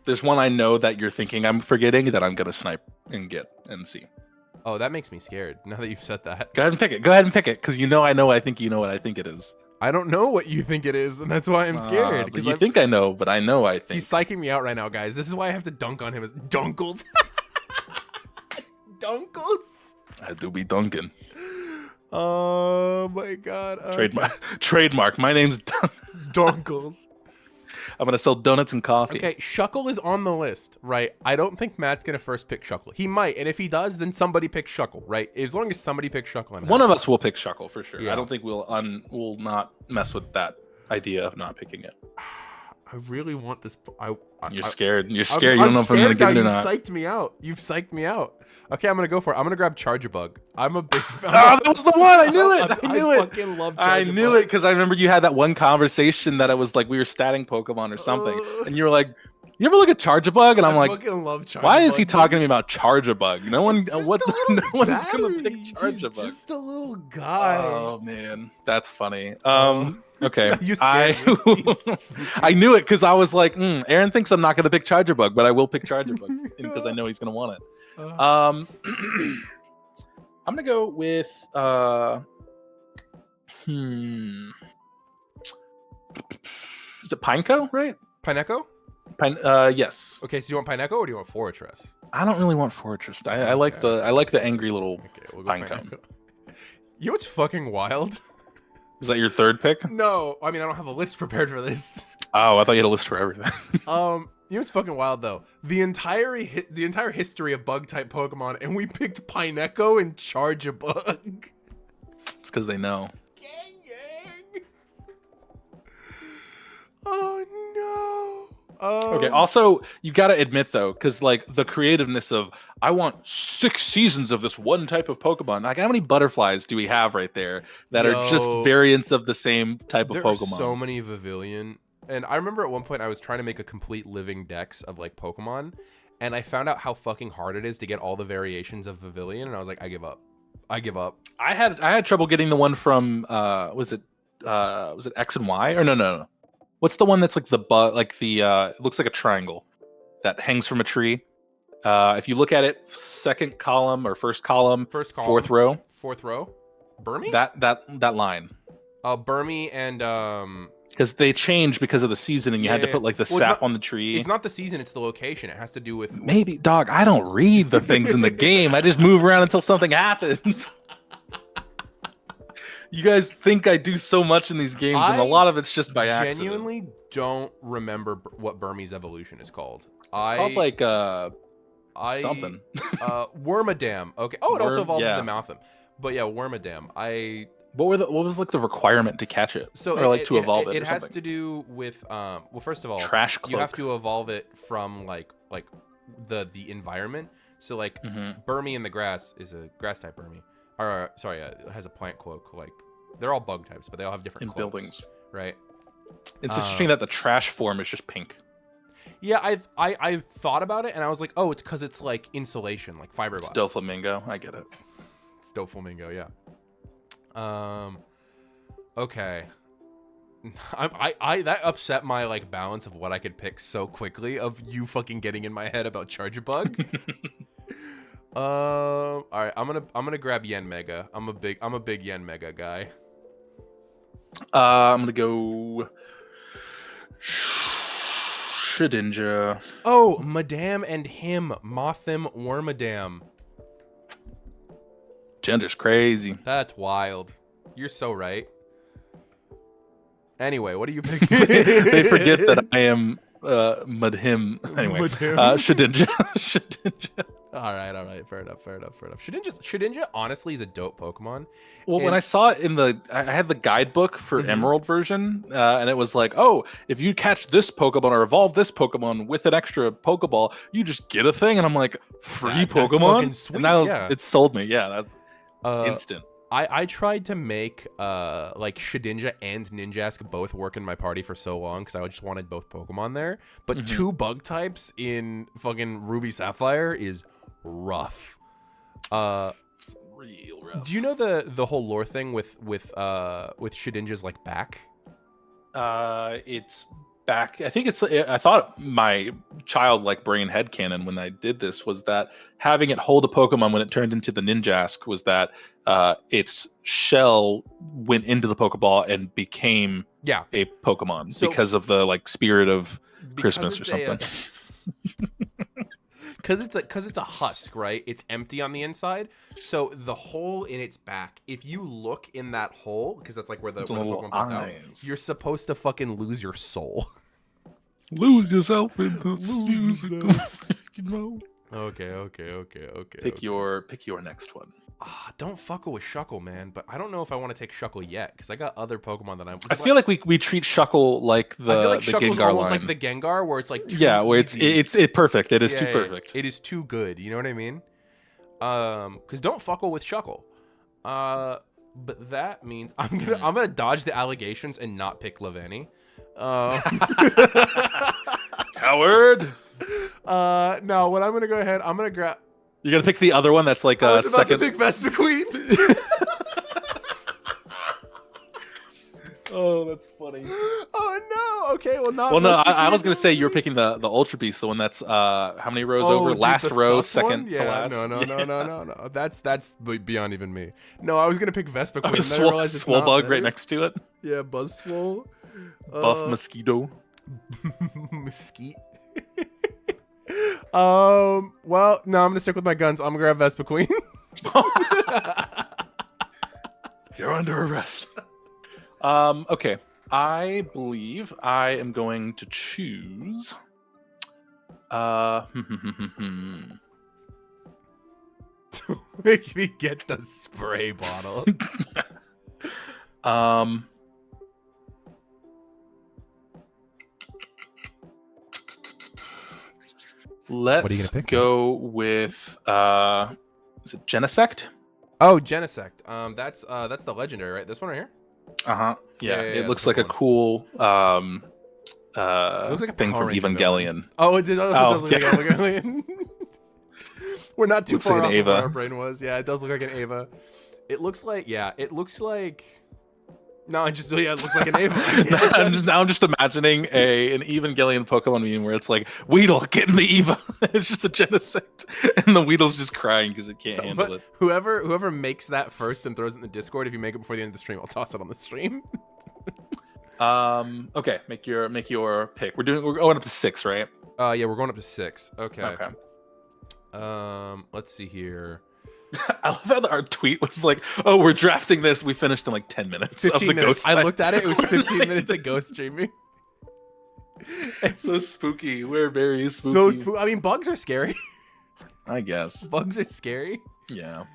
there's one I know that you're thinking I'm forgetting that I'm gonna snipe and get and see. Oh, that makes me scared. Now that you've said that, go ahead and pick it, because I think you know what I think it is. I don't know what you think it is, and that's why I'm scared. Because you think I know, but I know I think. He's psyching me out right now, guys. This is why I have to dunk on him as Dunkles. Dunkles? I do be dunking. Oh my god. Trademark. My name's Dunkles. I'm gonna sell donuts and coffee. Okay, Shuckle is on the list, right? I don't think Matt's gonna first pick Shuckle. He might, and if he does, then somebody picks Shuckle, right? As long as somebody picks Shuckle, I'm one of us will pick Shuckle for sure. Yeah. I don't think we'll not mess with that idea of not picking it. I really want this. You're scared. You're scared. You don't know if I'm gonna get it or not. You've psyched me out. Okay, I'm gonna go for it. I'm gonna grab Charger Bug. I'm a big fan. That was the one. I knew it. I fucking love Charger I knew it because I remember you had that one conversation that it was like we were statting Pokemon or something, and you were like, "You ever look at Charger Bug?" And I'm like, fucking love Charger "Why is Bug, he talking to me about Charger Bug? No one. No one's gonna pick He's Charger Bug. Just a little guy." Oh man, that's funny. Okay. You scared me. I knew it because I was like, Aaron thinks I'm not going to pick Charger Bug, but I will pick Charger Bug because I know he's going to want it. I'm gonna go with is it Pineco, right? Pineco? Yes. Okay, so you want Pineco or do you want Fortress? I don't really want Fortress. I like the angry little we'll go Pinecone. You know what's fucking wild? Is that your third pick? No, I mean I don't have a list prepared for this. Oh, I thought you had a list for everything. You know what's fucking wild though? The entire history of bug type Pokemon, and we picked Pineco and Charge-a-Bug. It's because they know. Gang. Oh no. Okay. Also, you got to admit though, because like the creativeness of I want 6 seasons of this one type of Pokemon. Like, how many butterflies do we have right there that are just variants of the same type of Pokemon? There are so many Vivillon. And I remember at one point I was trying to make a complete living dex of like Pokemon, and I found out how fucking hard it is to get all the variations of Vivillon, and I was like, I give up. I had trouble getting the one from was it X and Y or no. What's the one that's like it looks like a triangle that hangs from a tree? If you look at it, second column or first column, fourth row. Burmy? That line. Burmy and because they change because of the season, and you had to put like the sap on the tree. It's not the season; it's the location. It has to do with maybe, dog. I don't read the things in the game. I just move around until something happens. You guys think I do so much in these games, and a lot of it's just by accident. I genuinely don't remember what Burmese evolution is called. It's called like something. Wormadam. Okay. Oh, it also evolves into Maltham. But yeah, Wormadam. What was like the requirement to catch it? So or like to evolve it? It has to do with well, first of all, Trash Cloak. You have to evolve it from like the environment. So like Burmy in the grass is a grass type Burmy. Or sorry, it has a plant cloak. Like they're all bug types, but they all have different cloaks, buildings, right? It's interesting that the trash form is just pink. Yeah, I've thought about it, and I was like, oh, it's because it's like insulation, like fiberglass. Still flamingo, I get it. Still flamingo, yeah. Okay. I that upset my like balance of what I could pick so quickly of you fucking getting in my head about Charge-a-Bug. All right, I'm gonna grab Yanmega. I'm a big Yanmega guy. I'm gonna go Shedinja. Oh, Madame and him, Mothim Wormadam. Gender's crazy. That's wild. You're so right. Anyway, what are you picking? They forget that I am Madhim. Anyway, Shedinja. Shedinja. All right. Fair enough. Shedinja honestly is a dope Pokemon. Well, when I saw it I had the guidebook for Emerald version, and it was like, oh, if you catch this Pokemon or evolve this Pokemon with an extra Pokeball, you just get a thing. And I'm like, free Pokemon? That's sweet, and that it sold me. Yeah, that's instant. I tried to make like Shedinja and Ninjask both work in my party for so long because I just wanted both Pokemon there. But 2 bug types in fucking Ruby Sapphire is rough. It's real rough. Do you know the whole lore thing with Shedinja's like back? It's back. I think I thought my childlike brain headcanon when I did this was that having it hold a Pokemon when it turned into the Ninjask was that its shell went into the Pokeball and became a Pokemon because of the like spirit of Christmas or something. Because it's a husk, right? It's empty on the inside. So the hole in its back, if you look in that hole, because that's like where the Pokemon popped out, you're supposed to fucking lose your soul. Lose yourself in the music. Okay. Pick your next one. Don't fuckle with Shuckle, man. But I don't know if I want to take Shuckle yet because I got other Pokemon that I feel like we treat Shuckle like the Gengar line, like the Gengar, where it's like where it's perfect. It is too perfect. It is too good. You know what I mean? Because don't fuckle with Shuckle. But that means I'm gonna dodge the allegations and not pick Levani. Coward. No. What I'm gonna go ahead. I'm gonna grab. You're gonna pick the other one that's like I was about second. to pick Vespiquen. Oh, that's funny. Oh no! Okay, well not. Well, no, Vespa I Queen. was gonna say you're picking the Ultra Beast, the one that's how many rows over? Dude, Last the row, sus second one? to Yeah, last. no. That's beyond even me. No, I was gonna pick Vespa Queen. Oh, And then I realized it's Swole not Bug better. right next to it. Yeah, Buzz Swole. Buff Mosquito. Mesquite. Well, no, I'm gonna stick with my guns. I'm gonna grab Vespa Queen. You're under arrest. Okay. I believe I am going to choose. Make me get the spray bottle. Let's go with is it Genesect? Oh, Genesect. That's the legendary, right? This one right here. Yeah, it looks like a cool it looks like a thing Power from Ranger Evangelion. villain. Oh, it does look like Evangelion. We're not too Looks far like off an of where Ava. our brain was. Yeah, it does look like an Ava. It looks like it looks like. No, it looks like an Ava. I'm just imagining an Evangelion Pokemon meme where it's like, Weedle, get in the Eva. It's just a Genesect. And the Weedle's just crying because it can't handle it. Whoever makes that first and throws it in the Discord, if you make it before the end of the stream, I'll toss it on the stream. Okay, make your pick. We're going up to 6, right? Yeah, we're going up to 6. Okay. Let's see here. I love how our tweet was like, "Oh, we're drafting this. We finished in like 10 minutes." 15 minutes. I looked at it. It was 15 like, minutes of ghost streaming. It's so spooky. We're very spooky. So spooky. I mean, bugs are scary. I guess. Bugs are scary. Yeah.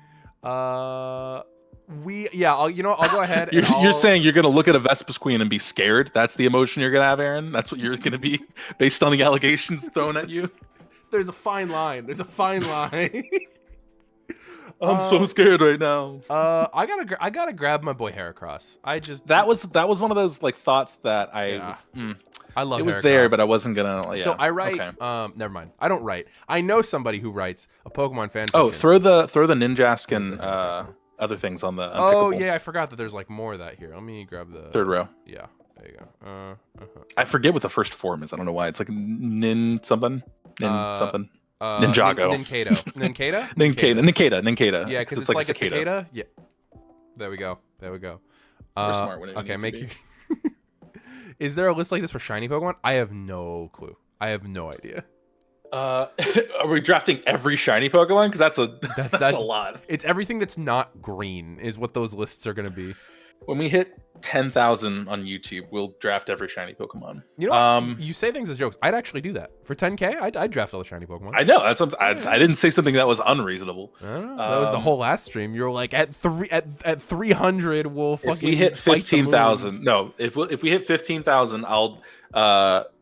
I'll go ahead. You're saying you're gonna look at a Vespas Queen and be scared? That's the emotion you're gonna have, Aaron? That's what you're gonna be based on the allegations thrown at you? There's a fine line. I'm so scared right now. I gotta grab my boy Heracross. That was one of those like thoughts that I love. It was Heracross. there, but I wasn't gonna. Yeah. So I write. Okay. Never mind. I don't write. I know somebody who writes a Pokemon fan. Oh, fiction. throw the Ninjask and other things on the. Oh yeah, I forgot that there's like more of that here. Let me grab the third row. Yeah, there you go. I forget what the first form is. I don't know why. It's like Nin something. Ninjago. Ninkata. Yeah, because it's like a cicada. Yeah. There we go. We're smart when it okay, make you. Is there a list like this for shiny Pokemon? I have no clue. I have no idea. Are we drafting every shiny Pokemon? Because that's a lot. It's everything that's not green is what those lists are going to be. When we hit 10,000 on YouTube, we'll draft every shiny Pokemon. You know, you say things as jokes. I'd actually do that for 10K. I'd draft all the shiny Pokemon. I know. That's what I didn't say something that was unreasonable. I don't know. That was the whole last stream. You were like, at 300, we'll fucking. If we hit 15,000, no. If we hit 15,000, I'll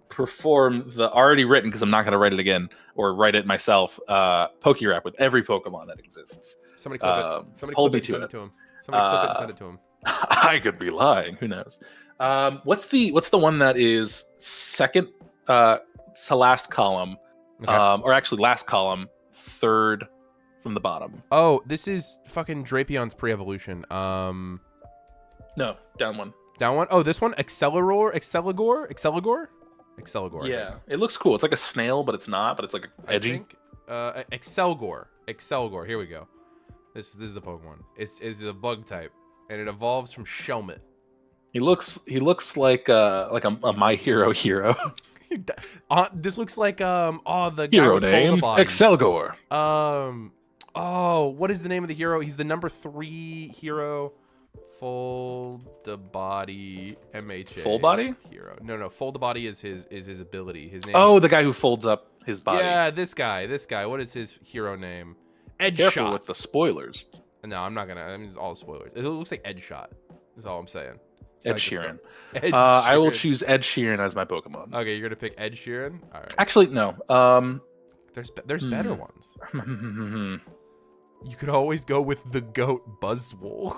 perform the already written, because I'm not going to write it again or write it myself. Pokérap with every Pokemon that exists. Somebody clip it. Somebody hold clip me it and to send it. it to him. Somebody clip it and send it to him. I could be lying. Who knows? What's the one that is second to last column, Okay. or actually last column, third from the bottom? Oh, this is fucking Drapion's pre-evolution. No, down one. Down one. Oh, this one. Exceligor. Yeah, it looks cool. It's like a snail, but it's not. But it's like edgy. I think, Excelgor. Here we go. This is a Pokemon. It's a bug type, and it evolves from Shelmet. He looks like a My Hero hero. This looks like the guy Hero with name Excelgor. What is the name of the hero? He's the number 3 hero. Fold-a-body MHA. Full body hero. No. Fold-a-body is his ability. His name. Oh, the guy who folds up his body. Yeah, this guy. What is his hero name? Edge Careful Shot. with the spoilers. No, I'm not gonna. I mean, it's all spoilers. It looks like Edge Shot. That's all I'm saying. Ed Sheeran. Ed Sheeran. I will choose Ed Sheeran as my Pokemon. Okay, you're gonna pick Ed Sheeran. All right. Actually, no. There's better ones. You could always go with the goat Buzzwole.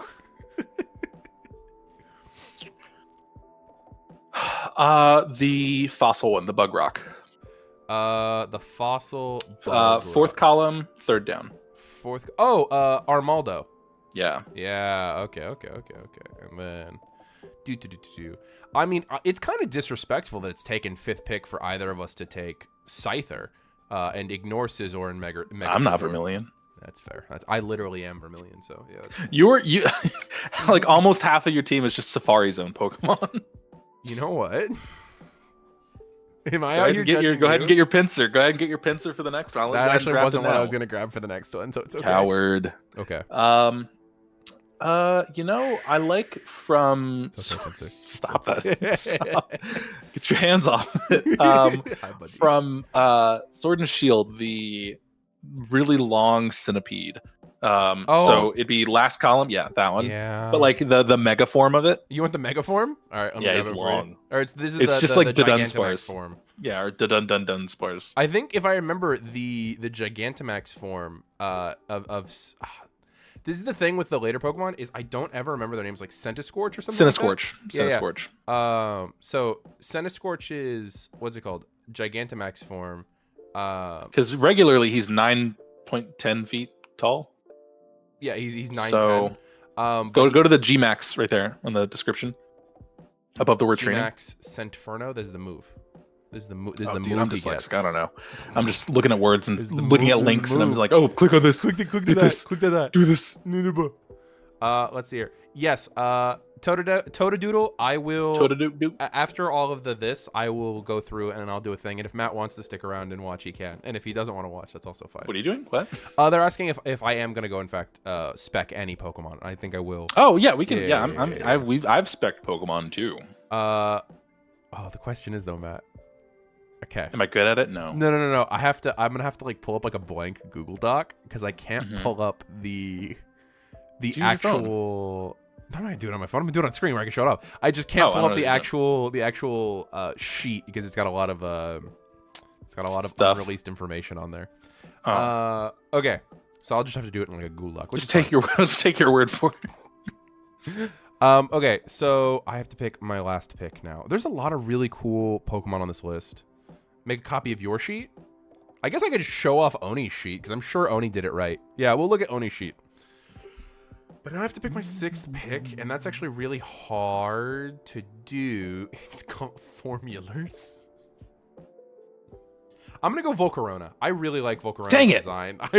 The fossil one, the Bug Rock. The fossil. Fourth column, third down. Fourth. Oh, Armaldo. Yeah. Yeah. Okay. And then I mean, it's kind of disrespectful that it's taken 5th pick for either of us to take Scyther and ignore Scizor and Mega I'm not Scizor. Vermilion. That's fair. I literally am Vermilion, so yeah. You like almost half of your team is just Safari Zone Pokemon. You know what? Am I Go out ahead, here go ahead and get your pincer. Go ahead and get your pincer for the next round. That actually wasn't what I was gonna grab for the next one, so it's okay. Coward. Okay. I like from stop that. Stop. Get your hands off it. From Sword and Shield, the really long centipede. So it'd be last column, yeah, that one. Yeah. But like the mega form of it. You want the mega form? All right, yeah, it's long. Or it's just like the Gigantamax form. Yeah, or the Dun spores. I think if I remember the Gigantamax form this is the thing with the later Pokemon is I don't ever remember their names, like Centiskorch or something. Centiskorch. So Centiskorch is what's it called? Gigantamax form. Because regularly he's 9.10 feet tall. Yeah, he's 9. So go to the Gmax right there in the description, above the word training. Gmax Centferno. There's the move. There's the move. I'm dyslexic. I don't know. I'm just looking at words and looking at links, and I'm like, oh, click on this. Click to that. Do this. Let's see here. Yes. Totadoodle. I will. Totadoodle. After all of this, I will go through and I'll do a thing. And if Matt wants to stick around and watch, he can. And if he doesn't want to watch, that's also fine. What are you doing? What? They're asking if I am gonna go. In fact, spec any Pokemon. I think I will. Oh yeah, we can. Yeah, I've spec'd Pokemon too. The question is though, Matt. Okay. Am I good at it? No. No. I'm gonna have to like pull up like a blank Google Doc because I can't pull up the actual. I'm not gonna do it on my phone. I'm gonna do it on screen where I can show it up. I just can't pull up the actual sheet because it's got a lot of stuff. Unreleased information on there. Okay. So I'll just have to do it in like a Google Doc. Just take your word for it. Okay, so I have to pick my last pick now. There's a lot of really cool Pokemon on this list. Make a copy of your sheet. I guess I could show off Oni's sheet because I'm sure Oni did it right. Yeah, we'll look at Oni's sheet. But now I have to pick my 6th pick, and that's actually really hard to do. It's called Formulas. I'm gonna go Volcarona. I really like Volcarona's design. I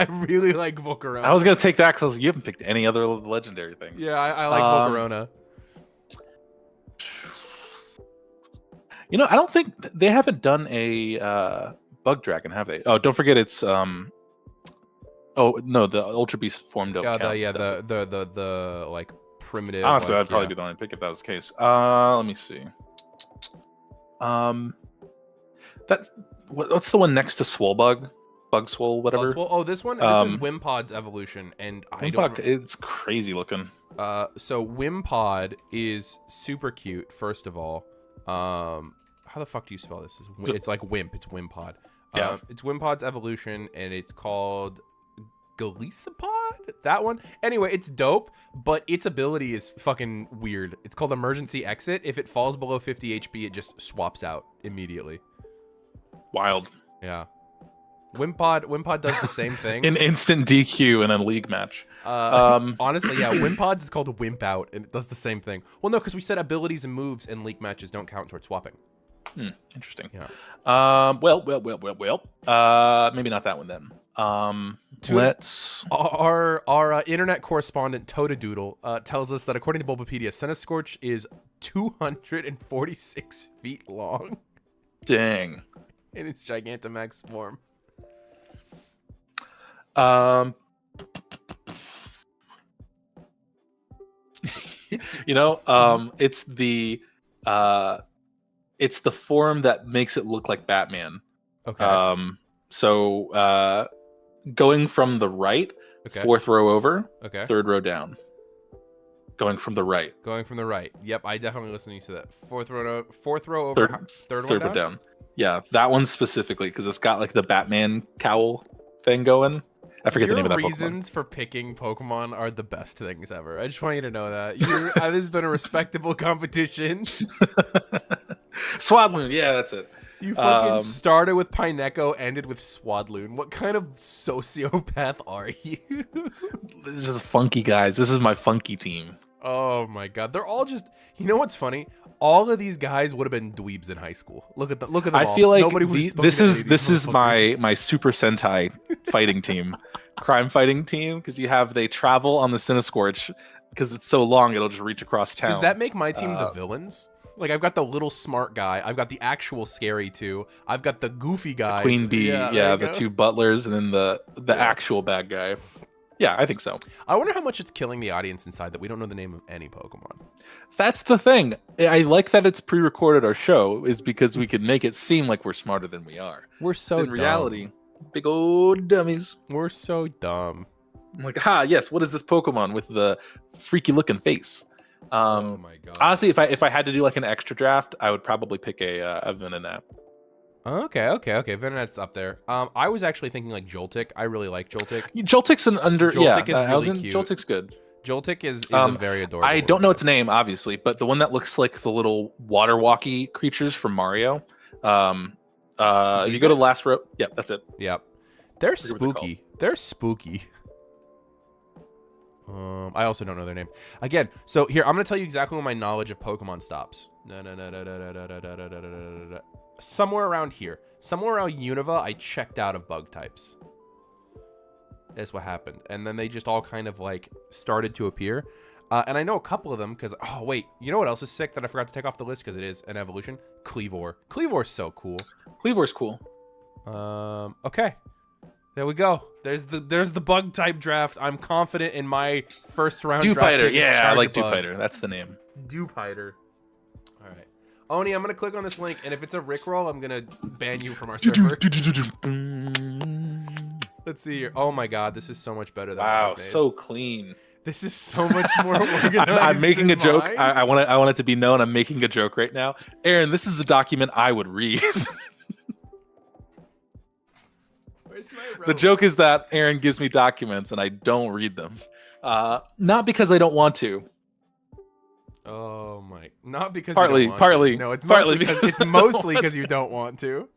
really like Volcarona. I was gonna take that because you haven't picked any other legendary things. Yeah, I like Volcarona. I don't think they haven't done a Bug Dragon, have they? Oh, don't forget it's Oh no, the Ultra Beast form don't count. The like primitive. Honestly, like, I'd probably be the one to pick if that was the case. Let me see. That's what's the one next to Swolebug? Bug Swole, whatever. This one. This is Wimpod's evolution, and it's crazy looking. So Wimpod is super cute. First of all, how the fuck do you spell this? It's like Wimp. It's Wimpod. Yeah. It's Wimpod's evolution, and it's called Golisopod? That one? Anyway, it's dope, but its ability is fucking weird. It's called Emergency Exit. If it falls below 50 HP, it just swaps out immediately. Wild. Yeah. Wimpod does the same thing. An instant DQ in a league match. Honestly, yeah, Wimpod's is called Wimp Out, and it does the same thing. Well, no, because we said abilities and moves in league matches don't count towards swapping. Interesting. Yeah. Well. Maybe not that one then. Let's. Our internet correspondent Totadoodle tells us that according to Bulbapedia, Centiskorch is 246 feet long. Dang. In its Gigantamax form. It's the form that makes it look like Batman. Okay. So going from the right, okay. 4th row over, okay. 3rd row down. Going from the right. Yep, I definitely listen to you say that. 4th row over, third one down? Yeah, that one specifically because it's got like the Batman cowl thing going. I forget the name of that Pokemon. Your reasons for picking Pokemon are the best things ever. I just want you to know that. This has been a respectable competition. Swadloon, yeah, that's it. You fucking started with Pineco, ended with Swadloon. What kind of sociopath are you? This is funky guys. This is my funky team. Oh my god, they're all just. You know what's funny? All of these guys would have been dweebs in high school. Look at them. Look at them. I all. feel like Nobody this is my Super Sentai fighting team, crime fighting team, because they travel on the Cinescorch because it's so long it'll just reach across town. Does that make my team the villains? Like I've got the little smart guy, I've got the actual scary two, I've got the goofy guy, Queen Bee, the two butlers, and then the actual bad guy. Yeah, I think so. I wonder how much it's killing the audience inside that we don't know the name of any Pokemon. That's the thing. I like that it's pre-recorded our show, is because we can make it seem like we're smarter than we are. We're so in reality, big old dummies. We're so dumb. I'm like, yes, what is this Pokemon with the freaky looking face? Oh my god. Honestly, if I had to do like an extra draft, I would probably pick a Venonat. Okay. Venonat's up there. I was actually thinking like Joltik. I really like Joltik. Joltik's an under. Joltik is really cute. Joltik's good. Joltik is a very adorable. I don't know its name, obviously, but the one that looks like the little water walkie creatures from Mario. You go to the last row. Yeah, that's it. Yep. They're spooky. They're spooky. I also don't know their name. Again, so here I'm gonna tell you exactly when my knowledge of Pokemon stops. Somewhere around here. Somewhere around Unova, I checked out of bug types. That's what happened. And then they just all kind of like started to appear. And I know a couple of them because, oh wait, you know what else is sick that I forgot to take off the list because it is an evolution? Cleavor. Cleavor's so cool. Cleavor's cool. Okay. There we go. There's the bug type draft. I'm confident in my first round draft. Dewpider. Yeah, I like Dewpider. That's the name. Dewpider. All right. Oni, I'm going to click on this link, and if it's a Rickroll, I'm going to ban you from our server. Let's see here. Oh my god, this is so much better than wow, so clean. This is so much more organized. I'm making a joke. Mine. I want it to be known I'm making a joke right now. Aaron, this is a document I would read. Where's my rope? The joke is that Aaron gives me documents and I don't read them. Not because I don't want to. Oh my! Not because partly. You don't want to. No, it's partly mostly because you don't want to.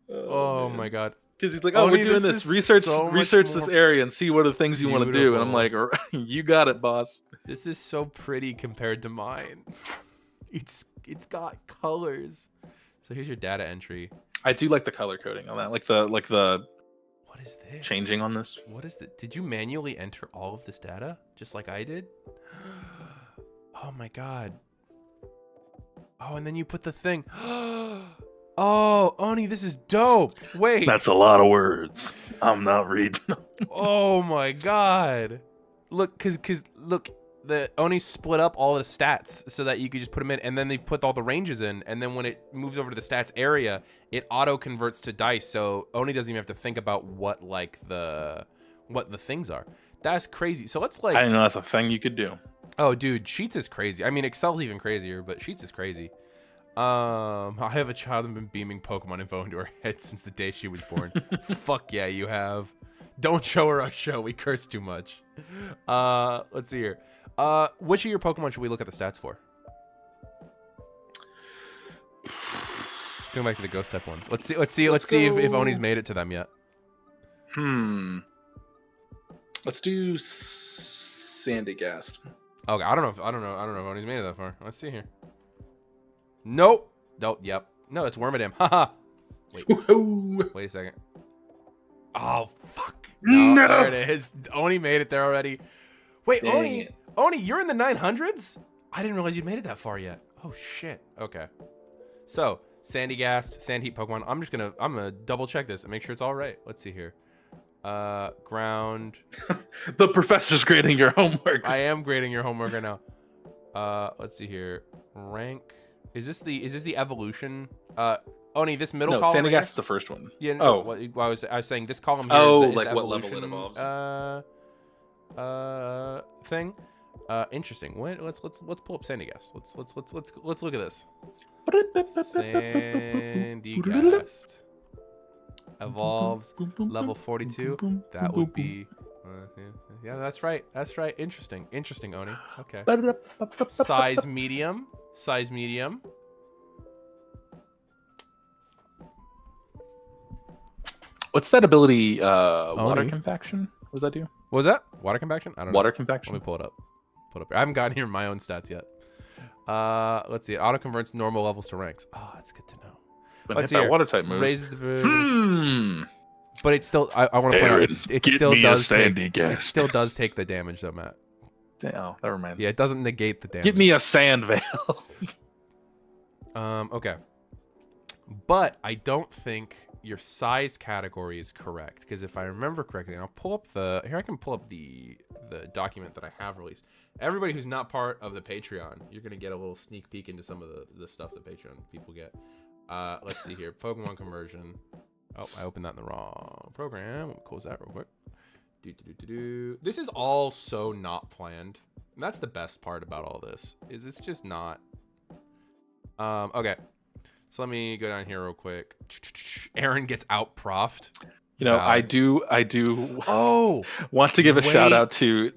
Oh my god! Because he's like, oh, we're doing this. Research this area and see what are the things you want to do. And I'm like, you got it, boss. This is so pretty compared to mine. It's got colors. So here's your data entry. I do like the color coding on that. Like the what is this? Changing on this. What is that? Did you manually enter all of this data just like I did? Oh my god. Oh, and then you put the thing. Oh, Oni, this is dope. Wait. That's a lot of words. I'm not reading them. Oh my god. Look, look, the Oni split up all the stats so that you could just put them in, and then they put all the ranges in, and then when it moves over to the stats area, it auto converts to dice, so Oni doesn't even have to think about what the things are. That's crazy. So let's like. I didn't know that's a thing you could do. Oh, dude, Sheets is crazy. I mean, Excel's even crazier, but Sheets is crazy. I have a child and been beaming Pokemon info into her head since the day she was born. Fuck yeah, you have. Don't show her our show. We curse too much. Let's see here. Which of your Pokemon should we look at the stats for? Going back to the ghost type ones. Let's see if Oni's made it to them yet. Let's do Sandygast. Okay, I don't know if Oni's made it that far. Let's see here. Nope. Nope. Yep. No, it's Wormadam. Haha. Wait a second. Oh fuck. No, there it is. Oni made it there already. Wait, Oni, you're in the 900s? I didn't realize you'd made it that far yet. Oh shit. Okay. So, Sandygast, Sandheat Pokemon. I'm gonna double check this and make sure it's all right. Let's see here. Ground. The professor's grading your homework. I am grading your homework right now. Let's see here. Rank. Is this the evolution? Oni, this middle column. Sandygast is the first one. Yeah. No, I was saying this column here is like the what level it evolves. Thing. Interesting. Wait, let's pull up Sandygast. Let's look at this. Sandygast evolves level 42. That would be. Yeah, that's right. Interesting, Oni. Okay. Size medium. What's that ability? Water compaction? What does that do? What was that? Water compaction? I don't know. Water compaction. Let me pull it up. put up here. I haven't gotten here my own stats yet. Let's see. It auto converts normal levels to ranks. Oh, that's good to know. Let's see. Water type moves. Raise the boost. But it still. I want to point out it still does it still does take the damage though, Matt. Oh, never mind. Yeah, it doesn't negate the damage. Give me a sand veil. Okay. But I don't think your size category is correct, because if I remember correctly, and I'll pull up I can pull up the document that I have released. Everybody who's not part of the Patreon, you're gonna get a little sneak peek into some of the stuff that Patreon people get. Let's see here. Pokemon conversion. Oh, I opened that in the wrong program. We'll close that real quick. This is all so not planned. And that's the best part about all this, is it's just not. Okay. So let me go down here real quick. Aaron gets out-profed. You know, I do. Oh, want to give a shout out to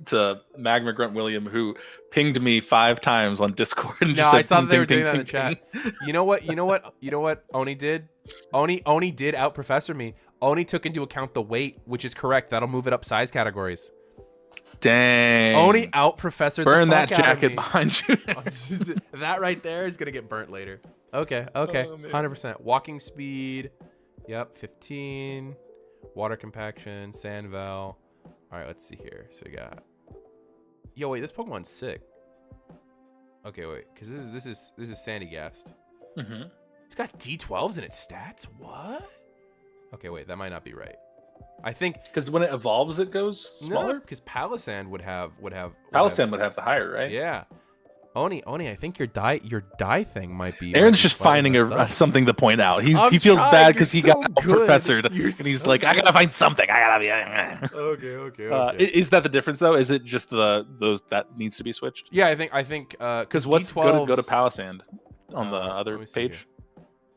Magma Grunt William, who pinged me 5 times on Discord. And no, I saw that they were doing that in the chat. You know what Oni did? Oni did out-professor me. Oni took into account the weight, which is correct. That'll move it up size categories. Dang. Oni out-professored Burn the fuck that jacket out of me. behind you. That right there is gonna get burnt later. Okay, 100%. Walking speed. Yep, 15. Water compaction, sand veil. All right, let's see here. So we got. Yo, wait, this Pokemon's sick. Okay, wait, because this is Sandy Gast. Mm-hmm. It's got D12s in its stats. What? Okay, wait, that might not be right. I think because when it evolves, it goes smaller. Because Palisand would have Palisand would have the higher, right? Yeah. Oni, I think your die thing might be. Aaron's just finding something to point out. He feels bad because he got professored, and he's like, I gotta find something. I gotta be. Okay. Is that the difference though? Is it just those that needs to be switched? Yeah, I think because what's go to Palisand on the other page?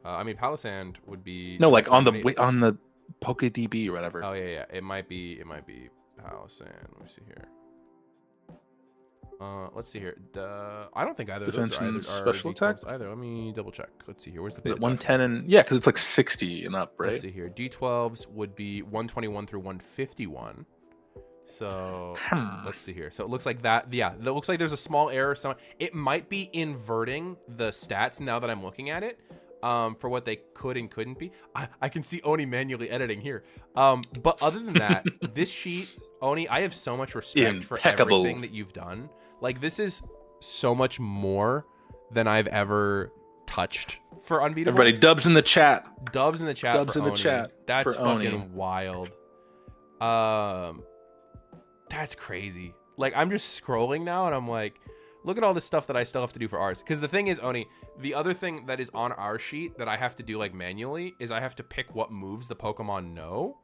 I mean, Palisand would be like on the PokeDB or whatever. Oh yeah. It might be Palisand. Let me see here. Let's see here. I don't think either of those are special attack either. Let me double check. Let's see here. Where's the 110 and yeah, because it's like 60 and up, right? Let's see here. D12s would be 121 through 151. So let's see here. So it looks like that. Yeah, that looks like there's a small error somewhere. It might be inverting the stats now that I'm looking at it. For what they could and couldn't be. I can see Oni manually editing here. But other than that, this sheet, Oni, I have so much respect for everything that you've done. Like, this is so much more than I've ever touched for Unbeatable. Everybody, dubs in the chat. Dubs in the chat. Dubs in the chat. That's fucking wild. That's crazy. Like, I'm just scrolling now and I'm like, look at all the stuff that I still have to do for ours. Because the thing is, Oni, the other thing that is on our sheet that I have to do like manually is I have to pick what moves the Pokemon know.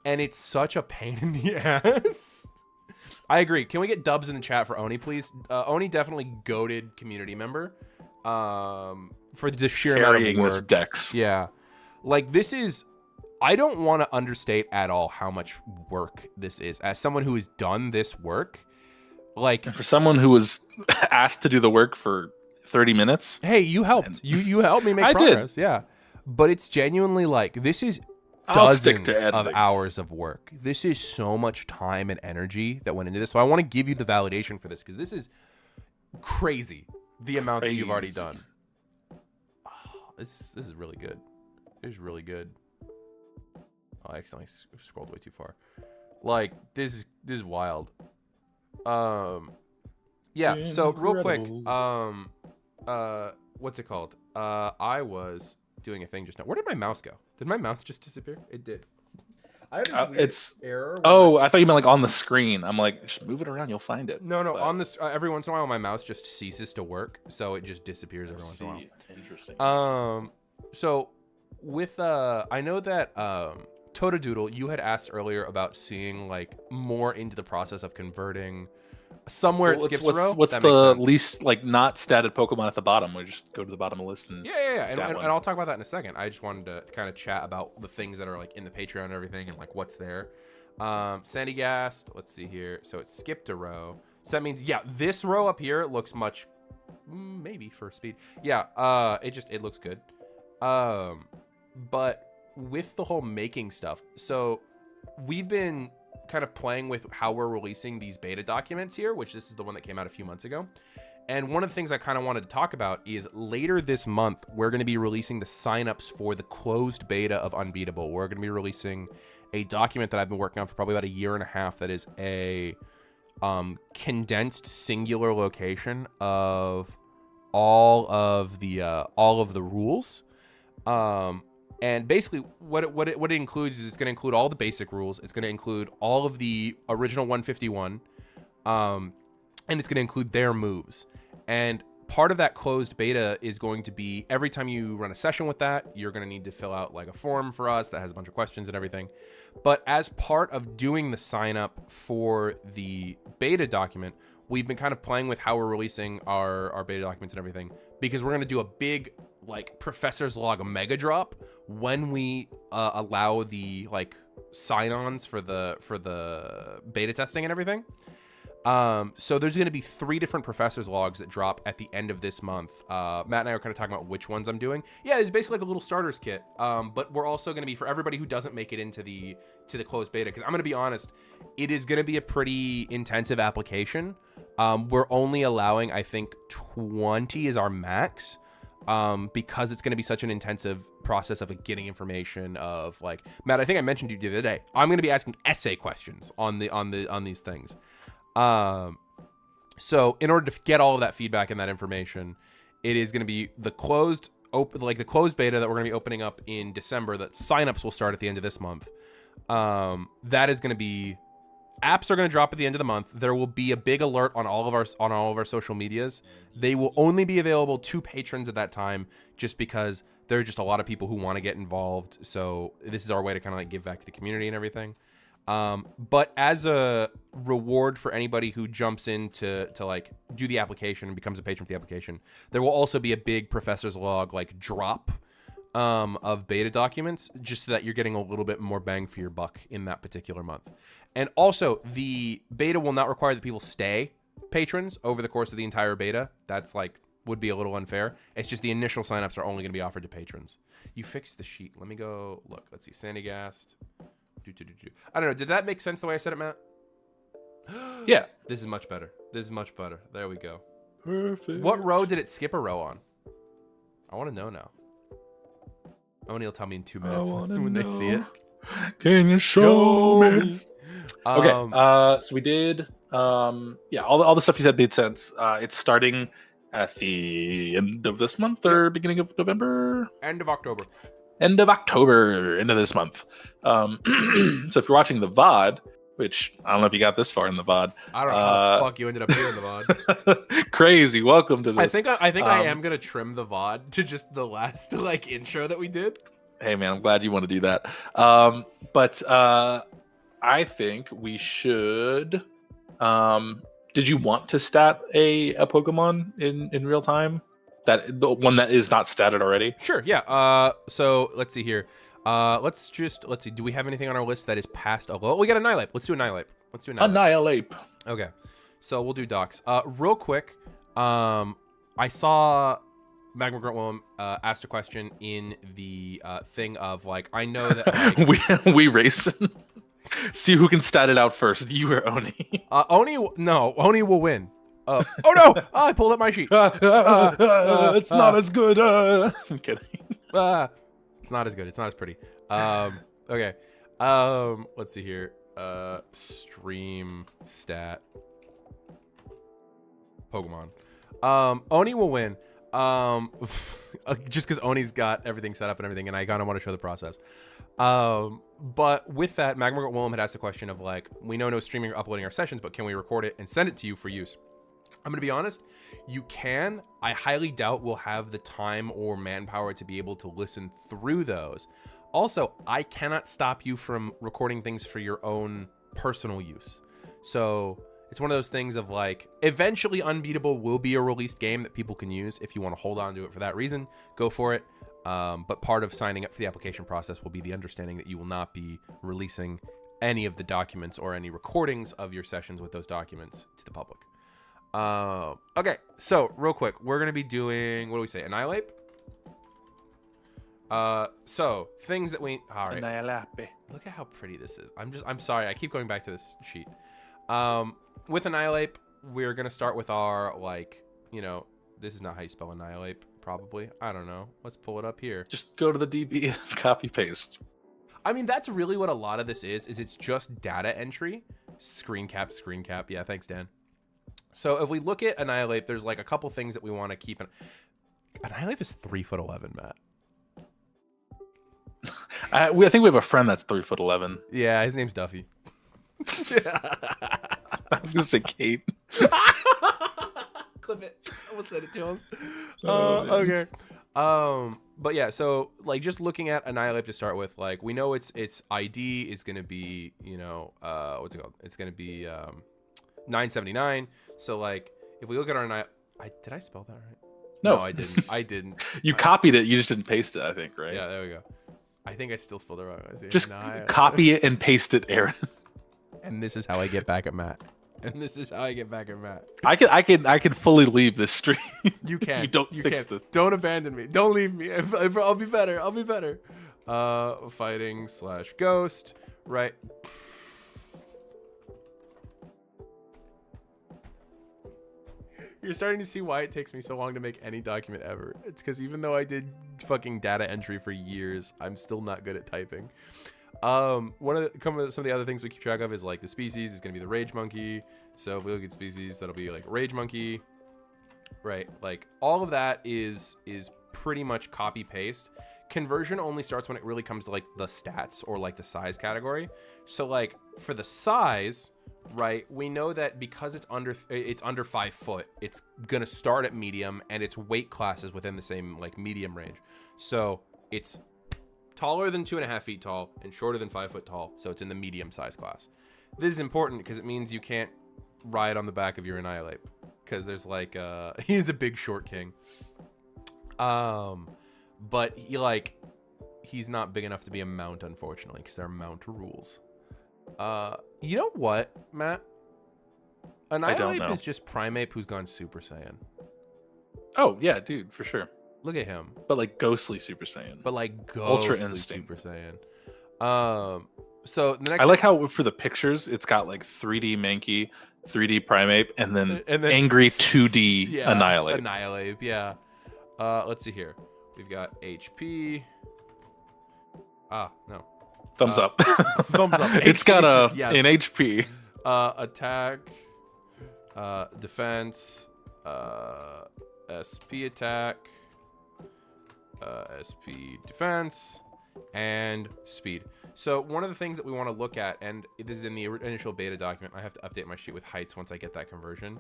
And it's such a pain in the ass. I agree. Can we get dubs in the chat for Oni, please? Oni definitely goated community member. For the sheer amount of work. This dex. Yeah. Like, this is... I don't want to understate at all how much work this is. As someone who has done this work, like... For someone who was asked to do the work for 30 minutes. Hey, you helped. You helped me make progress. Did. Yeah. But it's genuinely like, this is dozens of hours of work. This is so much time and energy that went into this. So I want to give you the validation for this, because this is crazy, the amount that you've already done. Oh, this is really good. This is really good. Oh, I accidentally scrolled way too far. Like, this is wild. Yeah, so real quick, what's it called? I was doing a thing just now. Where did my mouse go? Did my mouse just disappear? It did. I have this error. I thought you meant like on the screen. I'm like, just move it around, you'll find it. No, but on this every once in a while my mouse just ceases to work, so it just disappears every once in a while. Interesting. So with I know that Totadoodle, you had asked earlier about seeing like more into the process of converting. Somewhere it skips a row. What's the least like not statted Pokemon at the bottom? We just go to the bottom of the list and and I'll talk about that in a second. I just wanted to kind of chat about the things that are like in the Patreon and everything and like what's there. Sandy Gast, let's see here. So it skipped a row. So that means this row up here looks much maybe for speed. It looks good. But with the whole making stuff, so we've been kind of playing with how we're releasing these beta documents here, which this is the one that came out a few months ago. And one of the things I kind of wanted to talk about is later this month, we're going to be releasing the signups for the closed beta of Unbeatable. We're going to be releasing a document that I've been working on for probably about a year and a half that is a condensed singular location of all of the rules. And basically what it includes is it's going to include all the basic rules. It's going to include all of the original 151, and it's going to include their moves. And part of that closed beta is going to be every time you run a session with that, you're going to need to fill out like a form for us that has a bunch of questions and everything. But as part of doing the sign up for the beta document, we've been kind of playing with how we're releasing our beta documents and everything, because we're going to do a big like Professor's Log mega drop when we allow the like sign-ons for the beta testing and everything. So there's going to be 3 different Professor's Logs that drop at the end of this month. Matt and I are kind of talking about which ones I'm doing. Yeah, it's basically like a little starters kit. But we're also going to be, for everybody who doesn't make it into the closed beta, because I'm going to be honest, it is going to be a pretty intensive application. We're only allowing, I think, 20 is our max. Because it's going to be such an intensive process of getting information of like, Matt, I think I mentioned to you the other day, I'm going to be asking essay questions on these things. So in order to get all of that feedback and that information, it is going to be the closed beta that we're going to be opening up in December, that signups will start at the end of this month. That is going to be, apps are going to drop at the end of the month. There will be a big alert on all of our social medias. They will only be available to patrons at that time, just because there are just a lot of people who want to get involved. So this is our way to kind of like give back to the community and everything. But as a reward for anybody who jumps in to like do the application and becomes a patron for the application, there will also be a big Professor's Log like drop of beta documents, just so that you're getting a little bit more bang for your buck in that particular month. And also, the beta will not require that people stay patrons over the course of the entire beta. That's like, would be a little unfair. It's just the initial signups are only going to be offered to patrons. You fixed the sheet. Let me go look. Let's see. Sandygast. I don't know. Did that make sense the way I said it, Matt? Yeah. This is much better. There we go. Perfect. What row did it skip a row on? I want to know now. Oni will tell me in 2 minutes when they see it. Can you show me? Okay, so we did, all the stuff you said made sense. It's starting at the end of this month or beginning of November? End of October. End of this month. So if you're watching the VOD, which I don't know if you got this far in the VOD. I don't know how the fuck you ended up here in the VOD. Crazy. Welcome to this. I think I am going to trim the VOD to just the last like intro that we did. Hey man, I'm glad you want to do that. But I think we should. Did you want to stat a Pokemon in real time? That the one that is not statted already? Sure. Yeah. So let's see here. Let's see. Do we have anything on our list that is past a low? We got Annihilate. Let's do Annihilate. Annihilate. Okay. So we'll do docs. Real quick. I saw Magma Grunt Willem asked a question in the thing of like, I know that like, we race. See who can stat it out first, you or Oni. Oni will win. Oh no! I pulled up my sheet. It's not as good. I'm kidding. It's not as good. It's not as pretty. Okay. Let's see here. Stream stat. Pokemon. Oni will win. Just because Oni's got everything set up and everything, and I kind of want to show the process. But with that, Magma Willem had asked a question of like, we know no streaming or uploading our sessions, but can we record it and send it to you for use? I'm going to be honest, you can. I highly doubt we'll have the time or manpower to be able to listen through those. Also, I cannot stop you from recording things for your own personal use. So it's one of those things of like, eventually Unbeatable will be a released game that people can use. If you want to hold on to it for that reason, go for it. But part of signing up for the application process will be the understanding that you will not be releasing any of the documents or any recordings of your sessions with those documents to the public. Okay, so real quick, we're going to be doing, what do we say, Annihilate? So things that we. All right. Annihilate. Look at how pretty this is. I'm sorry. I keep going back to this sheet. With Annihilate, we're gonna start with our this is not how you spell Annihilate. Probably. I don't know. Let's pull it up here. Just go to the DB and copy paste. I mean, that's really what a lot of this is it's just data entry. Screen cap. Yeah, thanks, Dan. So if we look at Annihilate, there's like a couple things that we want to keep. Annihilate is 3'11", Matt. I think we have a friend that's 3'11". Yeah, his name's Duffy. I was gonna say Kate. Clip it. I almost said it to him. Okay. But yeah, so like just looking at Annihilate to start with, like we know its ID is gonna be, what's it called? It's gonna be 979. So like if we look at our did I spell that right? No, I didn't. I didn't. You copied it, you just didn't paste it, I think, right? Yeah, there we go. I think I still spelled it wrong. Just copy it and paste it, Aaron. And this is how I get back at Matt. I can fully leave this stream. You can. You don't fix this. Don't abandon me. Don't leave me. I'll be better. Fighting / ghost. Right. You're starting to see why it takes me so long to make any document ever. It's because even though I did fucking data entry for years, I'm still not good at typing. Some of the other things we keep track of is like the species is going to be the rage monkey. So if we look at species, that'll be like rage monkey, right? Like all of that is pretty much copy paste. Conversion only starts when it really comes to like the stats or like the size category. So like for the size, right, we know that because it's under 5 foot, it's going to start at medium and its weight class is within the same like medium range. So it's taller than 2.5 feet tall and shorter than 5 foot tall, so it's in the medium size class. This is important because it means you can't ride on the back of your Annihilate because there's like he's a big short king, but he's not big enough to be a mount, unfortunately, because there are mount rules. You know what, Matt? Annihilate is just Primeape who's gone Super Saiyan. Oh yeah, dude, for sure. Look at him. But like ghostly Super Saiyan. Ultra Instinct Super Saiyan. So the next I like how for the pictures it's got like 3D Mankey, 3D Primeape, and then angry 2D Annihilate. Annihilate, yeah. Let's see here. We've got HP. No. Thumbs up. Thumbs up. It's got an HP. Attack. Defense. SP attack. SP defense, and speed. So one of the things that we want to look at, and this is in the initial beta document, I have to update my sheet with heights once I get that conversion.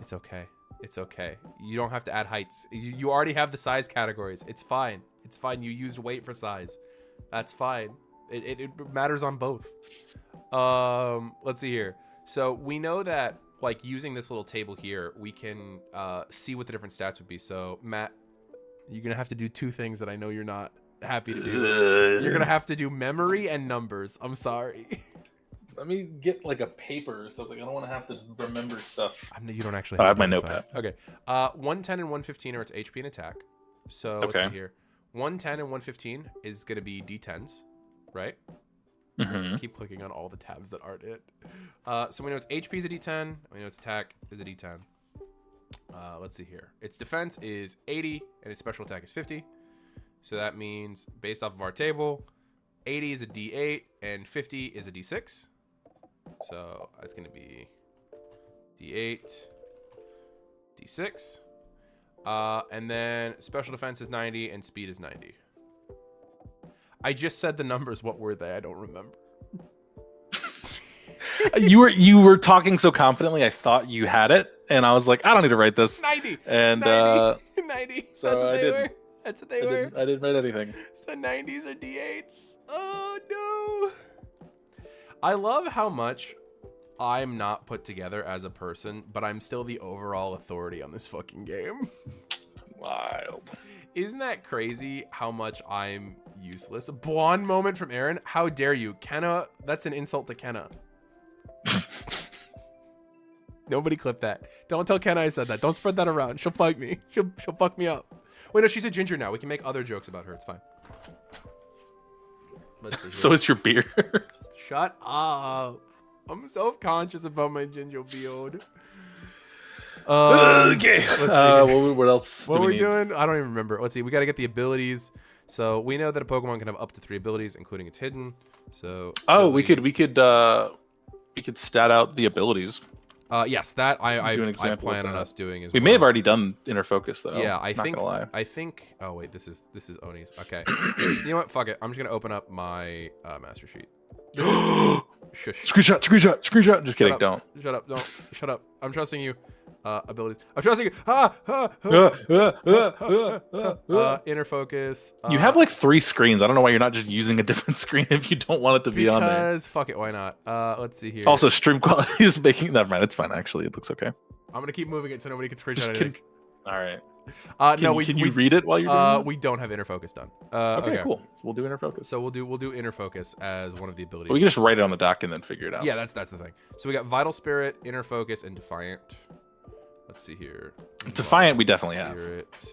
It's okay. You don't have to add heights. You already have the size categories. It's fine. You used weight for size. That's fine. It matters on both. Let's see here. So we know that like using this little table here, we can see what the different stats would be. So Matt, you're going to have to do two things that I know you're not happy to do. You're going to have to do memory and numbers. I'm sorry. Let me get like a paper or something. I don't want to have to remember stuff. You don't actually have I have my notepad. Okay. 110 and 115 are its HP and attack. So let's see here. 110 and 115 is going to be D10s, right? Mm-hmm. Keep clicking on all the tabs that aren't it. So we know its HP is a D10. We know its attack is a D10. Let's see here. Its defense is 80 and its special attack is 50. So that means based off of our table, 80 is a D8 and 50 is a D6. So that's going to be D8, D6. And then special defense is 90 and speed is 90. I just said the numbers. What were they? I don't remember. You were talking so confidently, I thought you had it, and I was like, I don't need to write this. 90. And 90. So That's what they were. That's what they were. I didn't write anything. So 90s are D8s. Oh no. I love how much I'm not put together as a person, but I'm still the overall authority on this fucking game. Wild. Isn't that crazy how much I'm useless? A blonde moment from Aaron. How dare you? Kenna, that's an insult to Kenna. Nobody clip that. Don't tell Kenna I said that. Don't spread that around. She'll fight me. She'll fuck me up. Wait, no, she's a ginger now. We can make other jokes about her. It's fine. Let's see here. So is your beard. Shut up. I'm self-conscious about my ginger beard. Okay. What else? What are we doing? I don't even remember. Let's see. We got to get the abilities. So we know that a Pokemon can have up to 3 abilities, including its hidden. So we could stat out the abilities. Yes, that I plan on us doing as well. We may have already done Inner Focus though. Yeah, Not gonna lie. I think. Oh wait, this is Oni's. Okay. You know what? Fuck it. I'm just gonna open up my master sheet. Shush. Screenshot. Just kidding. Don't. Shut up. Don't. Shut up. I'm trusting you. Abilities. I'm trusting you. Inner focus. You have like 3 screens. I don't know why you're not just using a different screen if you don't want it to be on there. Because fuck it, why not? Let's see here. Also, stream quality is making. Never mind. It's fine. Actually, it looks okay. I'm gonna keep moving it so nobody can screenshot anything. All right. Can you read it while you're doing it? We don't have inner focus done. Okay, cool. So we'll do Inner Focus. So we'll do inner focus as one of the abilities. We can just write it on the dock and then figure it out. Yeah, that's the thing. So we got Vital Spirit, Inner Focus, and Defiant. Let's see here. Defiant, we definitely have.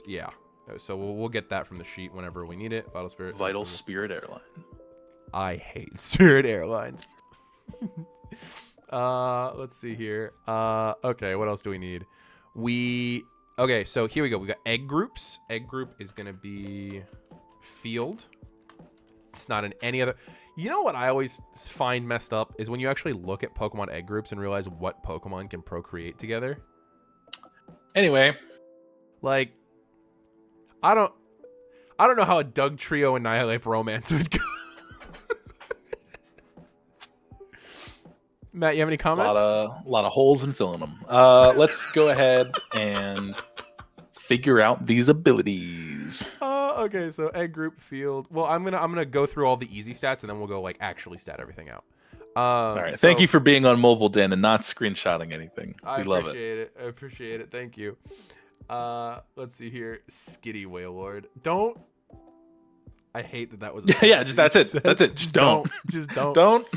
Yeah. So we'll get that from the sheet whenever we need it. Vital Spirit. Vital Spirit Airline. I hate Spirit Airlines. Let's see here. Okay, what else do we need? Okay, so here we go. We got egg groups. Egg group is gonna be field. It's not in any other. You know what I always find messed up is when you actually look at Pokemon egg groups and realize what Pokemon can procreate together. Anyway, like, I don't know how a Doug Trio Annihilate romance would go. Matt, you have any comments? A lot of holes in filling them. Let's go ahead and figure out these abilities. Okay, so egg group field. Well, I'm gonna go through all the easy stats and then we'll go like actually stat everything out. All right. Thank you for being on mobile, Dan, and not screenshotting anything. We love it. I appreciate it. Thank you. Let's see here. Skitty Wailord. Don't. I hate that was. Yeah, just that's it. That's it. Just don't. Just don't. Don't.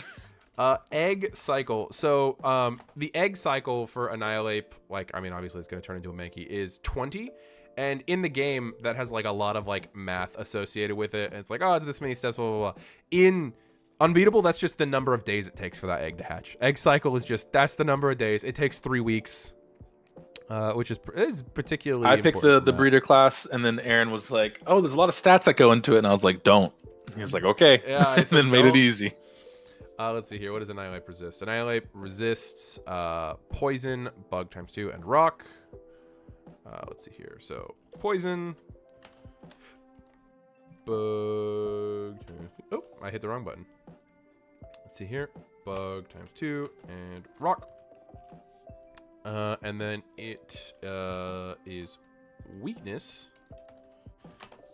Egg cycle. So the egg cycle for Annihilate, like, I mean, obviously it's gonna turn into a Mankey, is 20. And in the game, that has like a lot of like math associated with it. And it's like, oh, it's this many steps, blah, blah, blah. In Unbeatable, that's just the number of days it takes for that egg to hatch. Egg cycle is just, that's the number of days. It takes 3 weeks, which is particularly I picked the breeder class, and then Aaron was like, oh, there's a lot of stats that go into it. And I was like, don't. He was like, okay. Yeah, and then made it easy. Let's see here. What does Annihilate resist? Annihilate resists poison, bug times 2, and rock. Let's see here. So poison, bug. Oh, I hit the wrong button. Let's see here. Bug times 2 and rock. And then it is weakness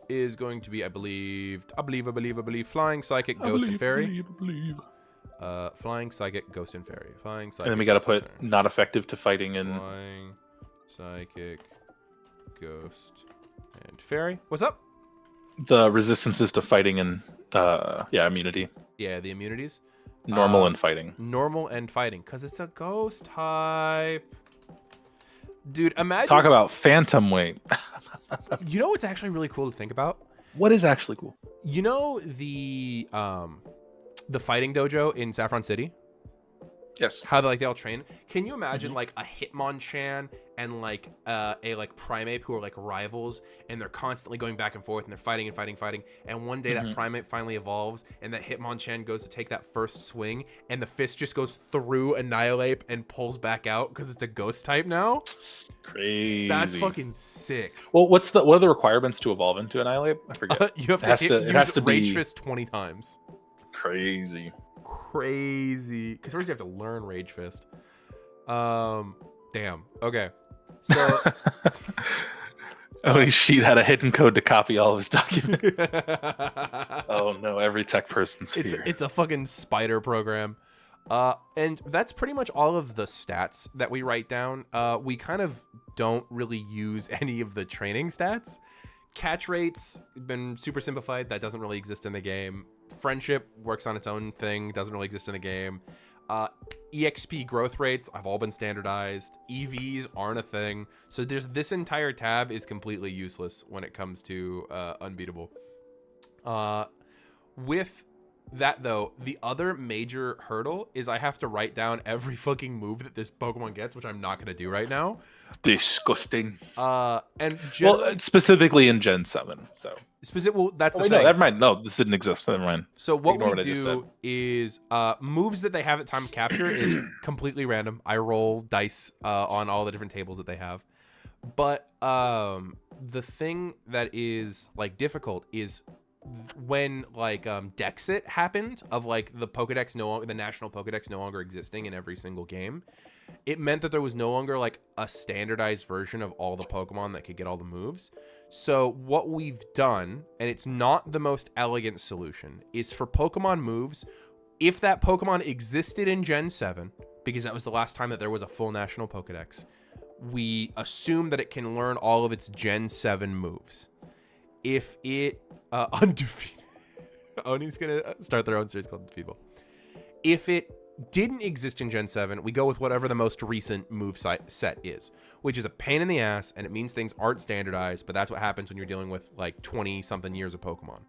is going to be, I believe, flying, psychic, ghost, and fairy. Flying, psychic, ghost, and fairy. Flying, psychic. And then we got to put not effective to fighting in. Flying, psychic, ghost, and fairy. What's up? The resistances to fighting and immunity. Yeah, the immunities. Normal and fighting. Normal and fighting, because it's a ghost type. Dude, imagine. Talk about phantom weight. You know what's actually really cool to think about? What is actually cool? You know the fighting dojo in Saffron City? Yes. How they all train. Can you imagine like a Hitmonchan and like a like Primeape who are like rivals, and they're constantly going back and forth and they're fighting and fighting, and one day that Primeape finally evolves and that Hitmonchan goes to take that first swing and the fist just goes through Annihilate and pulls back out because it's a ghost type now? Crazy. That's fucking sick. Well, what are the requirements to evolve into Annihilate? I forget. You have to use Rage Fist 20 times. Crazy. Because first you have to learn Rage Fist. Damn. Okay. So Oni's sheet had a hidden code to copy all of his documents. Oh no, every tech person's fear. It's a fucking spider program. And that's pretty much all of the stats that we write down. We kind of don't really use any of the training stats. Catch rates been super simplified. That doesn't really exist in the game. Friendship works on its own thing. Doesn't really exist in the game. EXP growth rates have all been standardized. EVs aren't a thing. So this entire tab is completely useless when it comes to Unbeatable. With that, though, the other major hurdle is I have to write down every fucking move that this Pokemon gets, which I'm not going to do right now. Disgusting. And specifically in Gen 7. So that's the thing. No, never mind. No, this didn't exist. Never mind. So what we do is moves that they have at time of capture is completely random. I roll dice on all the different tables that they have. But the thing that is like difficult is when like Dexit happened of like the Pokedex the national Pokedex no longer existing in every single game. It meant that there was no longer like a standardized version of all the Pokemon that could get all the moves. So what we've done, and it's not the most elegant solution, is for Pokemon moves, if that Pokemon existed in Gen 7, because that was the last time that there was a full national Pokedex, we assume that it can learn all of its Gen 7 moves. If it undefeated, Oni's gonna start their own series called Undefeatable. If it didn't exist in Gen 7, we go with whatever the most recent move set is, which is a pain in the ass, and it means things aren't standardized, but that's what happens when you're dealing with like 20 something years of Pokemon.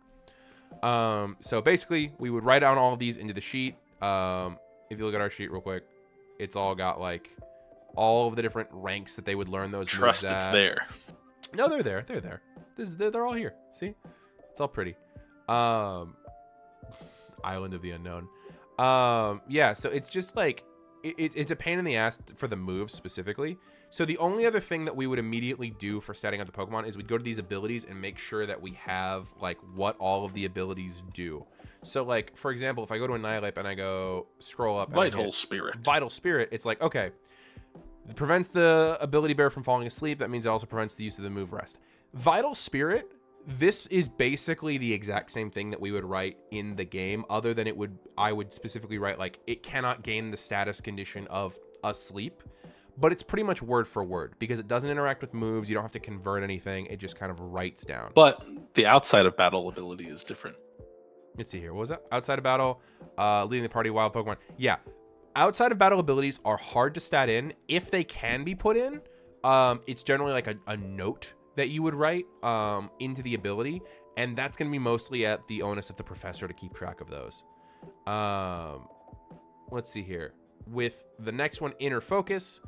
So basically we would write down all of these into the sheet. If you look at our sheet real quick, it's all got like all of the different ranks that they would learn those moves at. It's there. No, they're there. They're all here. See, it's all pretty. Island of the Unknown. Yeah, so it's just like it's a pain in the ass for the moves specifically. So the only other thing that we would immediately do for statting out the Pokemon is we'd go to these abilities and make sure that we have like what all of the abilities do. So like, for example, if I go to Annihilate and I go scroll up Vital Spirit, it's like, okay, it prevents the ability bearer from falling asleep. That means it also prevents the use of the move Rest. Vital Spirit, this is basically the exact same thing that we would write in the game, other than I would specifically write like it cannot gain the status condition of asleep, but it's pretty much word for word because it doesn't interact with moves. You don't have to convert anything. It just kind of writes down. But the outside of battle ability is different. Let's see here. What was that? Outside of battle, leading the party, wild Pokemon. Yeah. Outside of battle abilities are hard to stat in. If they can be put in, it's generally like a note that you would write into the ability, and that's going to be mostly at the onus of the professor to keep track of those. Let's see here. With the next one, Inner Focus,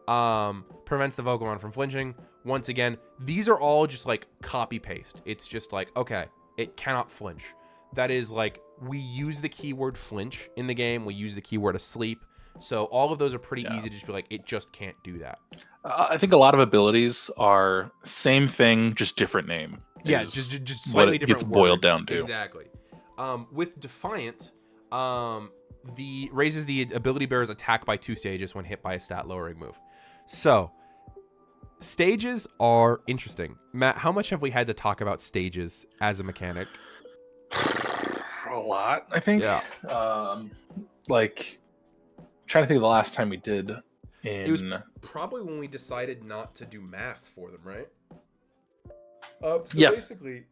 prevents the Pokemon from flinching. Once again, these are all just like copy paste. It's just like, okay, it cannot flinch. That is like, we use the keyword flinch in the game. We use the keyword asleep. So all of those are pretty easy to just be like, it just can't do that. I think a lot of abilities are same thing, just different name. Yeah, just slightly different gets boiled down to. Exactly. With Defiant, raises the ability bearer's attack by 2 stages when hit by a stat lowering move. So stages are interesting. Matt, how much have we had to talk about stages as a mechanic? A lot, I think. Yeah. Like, trying to think of the last time we did. It was probably when we decided not to do math for them, right? Basically,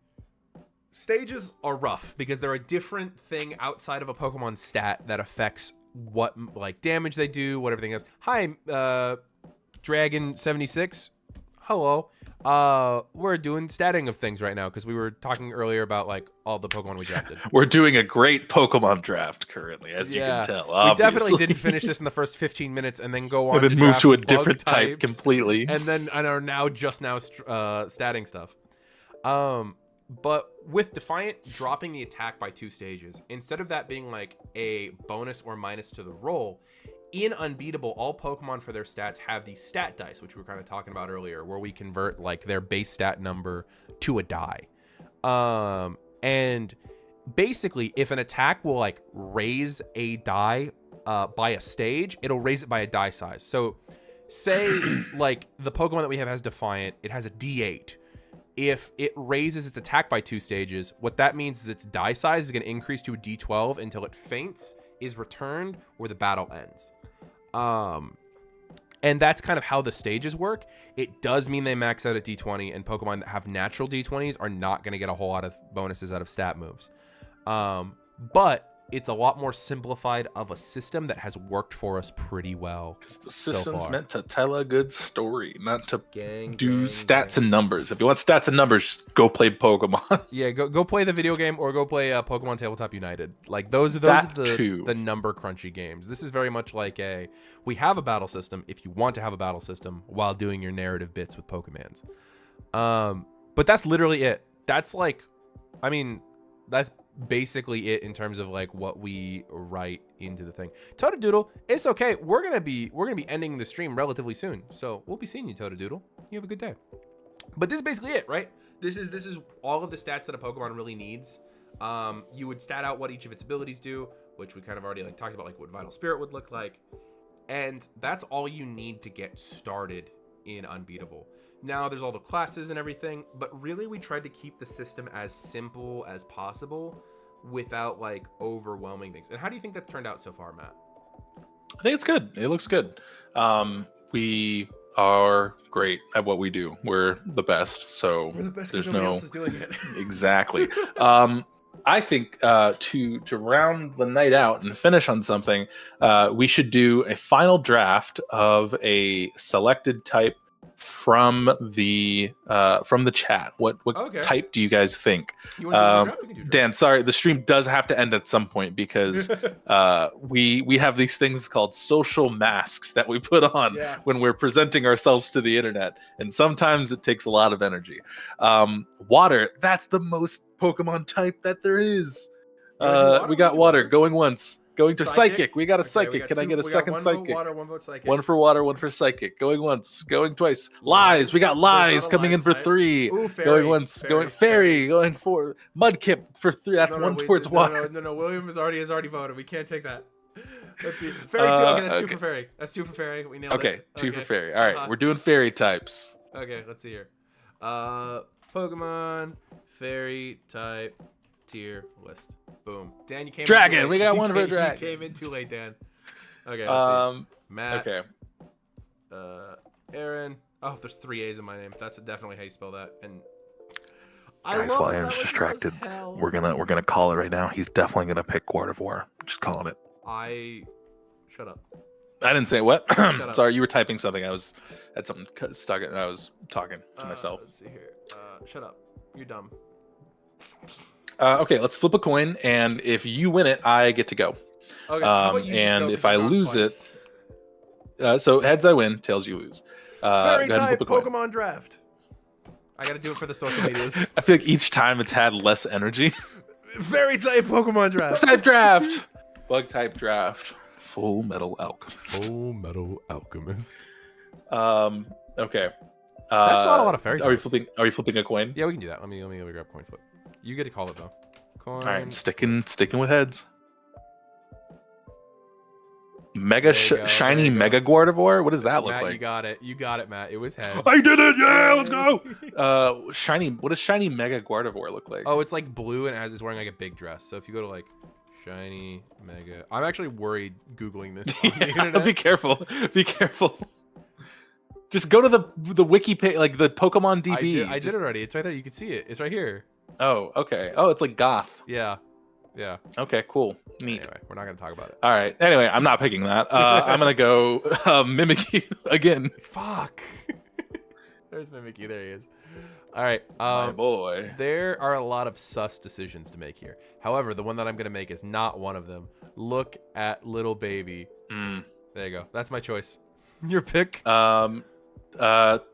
stages are rough because they're a different thing outside of a Pokemon stat that affects what like damage they do, what everything is. Hi, Dragon76. Hello. We're doing statting of things right now because we were talking earlier about like all the Pokemon we drafted. We're doing a great Pokemon draft currently, as you can tell. Obviously. We definitely didn't finish this in the first 15 minutes and then go on and then to move draft to a bug different types, type completely, and are now statting stuff. But with Defiant dropping the attack by 2 stages, instead of that being like a bonus or minus to the roll, in Unbeatable, all Pokemon for their stats have these stat dice, which we were kind of talking about earlier, where we convert like their base stat number to a die. And basically, if an attack will like raise a die by a stage, it'll raise it by a die size. So say like the Pokemon that we have has Defiant, it has a D8. If it raises its attack by 2 stages, what that means is its die size is going to increase to a D12 until it faints, is returned, or the battle ends. And that's kind of how the stages work. It does mean they max out at D20, and Pokemon that have natural D20s are not going to get a whole lot of bonuses out of stat moves. But it's a lot more simplified of a system that has worked for us pretty well. The so system's far. meant to tell a good story, not to Gang, stats and numbers. If you want stats and numbers, just go play Pokemon. Yeah, go play the video game or go play Pokemon Tabletop United. Like those are the number crunchy games. This is very much like we have a battle system if you want to have a battle system while doing your narrative bits with Pokemans. But that's literally it. That's like, I mean, that's basically it in terms of like what we write into the thing. Totadoodle, it's okay. We're gonna be ending the stream relatively soon, so we'll be seeing you, Totadoodle. You have a good day. But this is basically it, right? This is all of the stats that a Pokemon really needs. You would stat out what each of its abilities do, which we kind of already like talked about, like what Vital Spirit would look like, and that's all you need to get started in Unbeatable. Now there's all the classes and everything, but really we tried to keep the system as simple as possible without like overwhelming things. And how do you think that's turned out so far, Matt? I think it's good. It looks good. We are great at what we do. We're the best. So we're the best there's nobody else is doing it. Exactly. I think to round the night out and finish on something, we should do a final draft of a selected type from the chat. What type do you guys think? You want to do a draft? Dan, sorry, the stream does have to end at some point because we have these things called social masks that we put on when we're presenting ourselves to the internet, and sometimes it takes a lot of energy. Water, that's the most Pokemon type that there is. We got water going once. Going to psychic. We got a psychic. Can I get a second psychic? One vote psychic. One for water, one for psychic. Going once, going twice. Lies. We got lies coming in for 3. Ooh, fairy, going once, going fairy, going 4. Mudkip for 3. That's one towards water. No. William has already voted. We can't take that. Let's see. Fairy 2. Okay, that's 2 for fairy. That's 2 for fairy. We nailed it. Okay, 2 for fairy. All right, we're doing fairy types. Okay, let's see here. Pokemon fairy type tier list. Boom. Dan, you came dragon. In too late. We got one for dragon. You came in too late, Dan. Okay, let's see. Matt. Okay. Aaron. Oh, there's 3 A's in my name. That's definitely how you spell that. And guys, while Aaron's distracted, we're gonna call it right now. He's definitely gonna pick Gardevoir. Just calling it. Shut up. I didn't say what. Sorry, you were typing something. I had something stuck and I was talking to myself. Let's see here. Shut up. You're dumb. Okay, let's flip a coin, and if you win it, I get to go. Okay, and if I lose it, so heads I win, tails you lose. Fairy type Pokemon draft. I gotta do it for the social medias. I feel like each time it's had less energy. Fairy type Pokemon draft. Type draft. Bug type draft. Full Metal Alchemist. Full Metal Alchemist. Okay. That's not a lot of fairy types. Are we flipping a coin? Yeah, we can do that. Let me grab coin flip. You get to call it though. Coin. All right, sticking with heads. Mega shiny Mega Gardevoir. What does that look Matt, like? You got it, Matt. It was head. I did it. Yeah, let's go. Shiny. What does shiny Mega Gardevoir look like? Oh, it's like blue and it's wearing like a big dress. So if you go to like shiny Mega, I'm actually worried googling this. On the internet. Be careful. Be careful. Just go to the wiki page, like the Pokemon DB. I did it already. It's right there. You can see it. It's right here. Oh, okay. Oh, it's like goth. Yeah. Okay, cool. Neat. Anyway, we're not gonna talk about it. All right. Anyway, I'm not picking that. I'm gonna go Mimikyu again. Fuck. There's Mimikyu. There he is. All right. My boy. There are a lot of sus decisions to make here. However, the one that I'm gonna make is not one of them. Look at little baby. There you go. That's my choice. Your pick. Togekiss.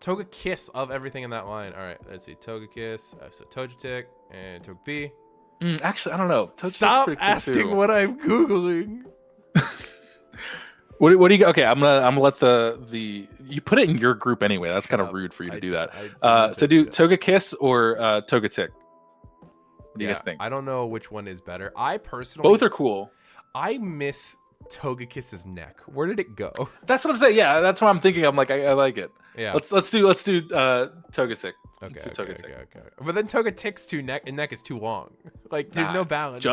Togekiss of everything in that line. All right, let's see. Togekiss, so Togetic, and Togepi. Actually, I don't know. Stop asking what I'm googling. What do you? Okay, I'm gonna let the you put it in your group anyway. That's kind of rude for you to do that. So do Togekiss or Togetic. What do you guys think? I don't know which one is better. I personally both are cool. I miss Togekiss's neck. Where did it go? That's what I'm saying. Yeah, that's what I'm thinking. I'm like, I like it. Yeah. Let's do Togetic. Okay. But then Togetic's neck is too long. Like there's no balance.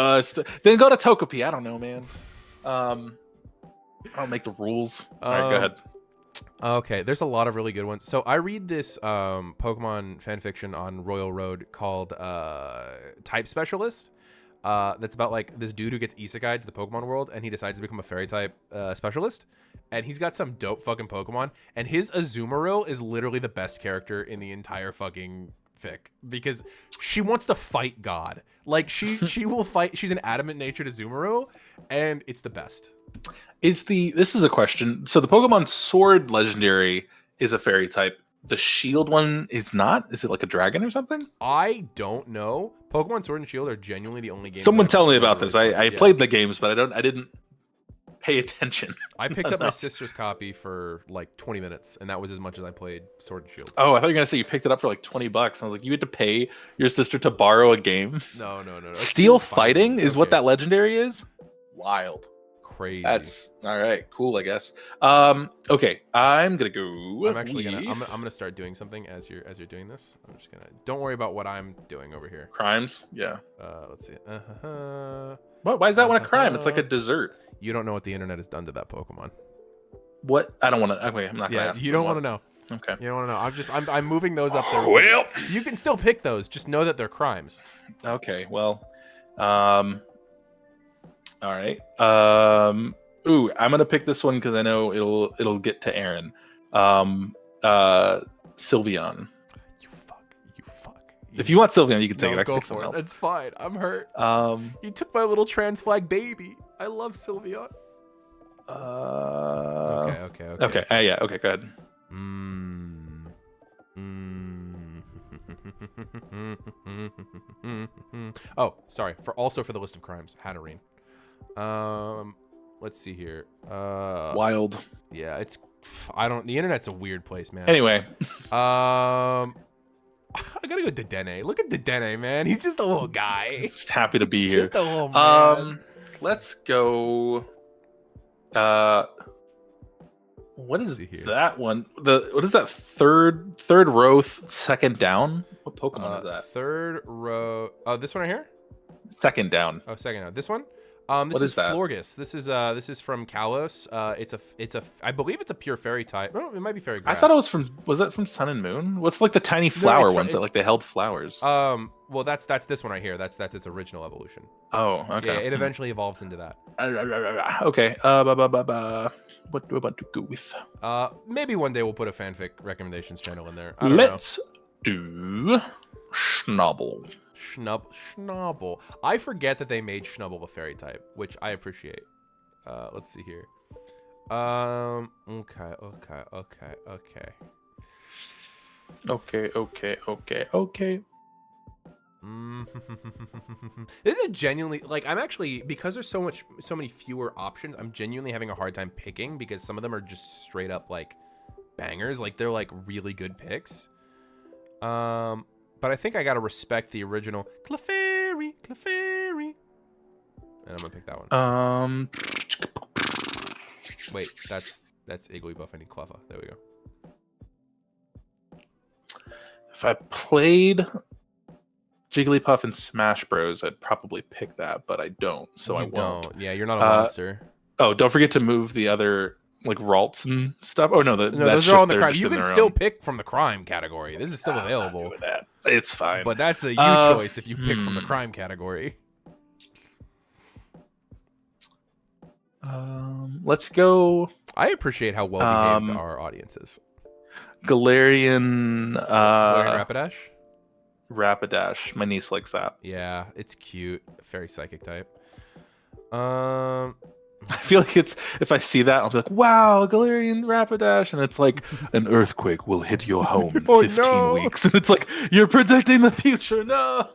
Then go to Togepi. I don't know, man. I'll make the rules. All right, go ahead. Okay, there's a lot of really good ones. So I read this Pokemon fanfiction on Royal Road called Type Specialist. That's about like this dude who gets isekai to the Pokemon world, and he decides to become a fairy type specialist. And he's got some dope fucking Pokemon, and his Azumarill is literally the best character in the entire fucking fic because she wants to fight God. Like she will fight. She's an adamant natured Azumarill, and it's the best. This is a question. So the Pokemon Sword legendary is a fairy type. The Shield one is not? Is it like a dragon or something? I don't know. Pokemon Sword and Shield are genuinely the only games. Someone tell me about this. I played the games, but I didn't pay attention. I picked up my sister's copy for like 20 minutes, and that was as much as I played Sword and Shield. Oh, I thought you were gonna say you picked it up for like $20. I was like, you had to pay your sister to borrow a game? No. Steel Fighting is what that legendary is? Wild. Crazy. That's all right. Cool, I guess. Okay, I'm gonna go. I'm actually I'm gonna start doing something as you're doing this. I'm just gonna. Don't worry about what I'm doing over here. Crimes. Yeah. Let's see. What? Why is that one a crime? It's like a dessert. You don't know what the internet has done to that Pokemon. What? I don't want to. Okay, I'm not gonna. Yeah, ask you don't want to know. Okay. You don't want to know. I'm moving those up there. Well, you can still pick those. Just know that they're crimes. Okay. Well. All right. Ooh, I'm gonna pick this one because I know it'll get to Aaron. Sylveon. You fuck. If you want Sylveon, you can take it. I go can pick for it. else. That's fine. I'm hurt. You took my little trans flag baby. I love Sylveon. Okay. Yeah. Okay. Go ahead. Oh, sorry. For the list of crimes, Hatterene. Let's see here. Wild. Yeah, it's. The internet's a weird place, man. Anyway. I gotta go Dedenne. Look at Dedenne, man. He's just a little guy. Just happy to be here. Just a little man. Let's go. What is that one? What is that third row, second down? What Pokemon is that? Third row. Oh, this one right here. Second down. Oh, second down. This one. This is that? Florges. This is from Kalos. I believe it's a pure fairy type. No, it might be fairy grass. I thought it was that from Sun and Moon? What's like the tiny flower ones that like they held flowers? Well, that's this one right here. That's its original evolution. Oh, okay. Yeah, it eventually evolves into that. Okay. What do I want to go with? Maybe one day we'll put a fanfic recommendations channel in there. Let's do Schnabel. Schnabel. I forget that they made Schnabel a fairy type, which I appreciate. Let's see here. Okay. This is genuinely like I'm actually because there's so many fewer options. I'm genuinely having a hard time picking because some of them are just straight up like bangers. Like they're like really good picks. But I think I gotta respect the original Clefairy, and I'm gonna pick that one. Wait, that's Igglybuff. I need Cleffa. There we go. If I played Jigglypuff and Smash Bros, I'd probably pick that, but I don't, so I won't. Yeah, you're not a monster. Oh, don't forget to move the other like Ralts and stuff. Oh no, those are all in the crime. You can still pick from the crime category. This is still available. I'm not doing that. It's fine. But that's a you choice if you pick from the crime category. Let's go. I appreciate how well behaved our audience is. Galarian Rapidash? Rapidash. My niece likes that. Yeah, it's cute. Very psychic type. I feel like if I see that, I'll be like, wow, Galarian Rapidash. And it's like, an earthquake will hit your home in 15 weeks. And it's like, you're predicting the future. No.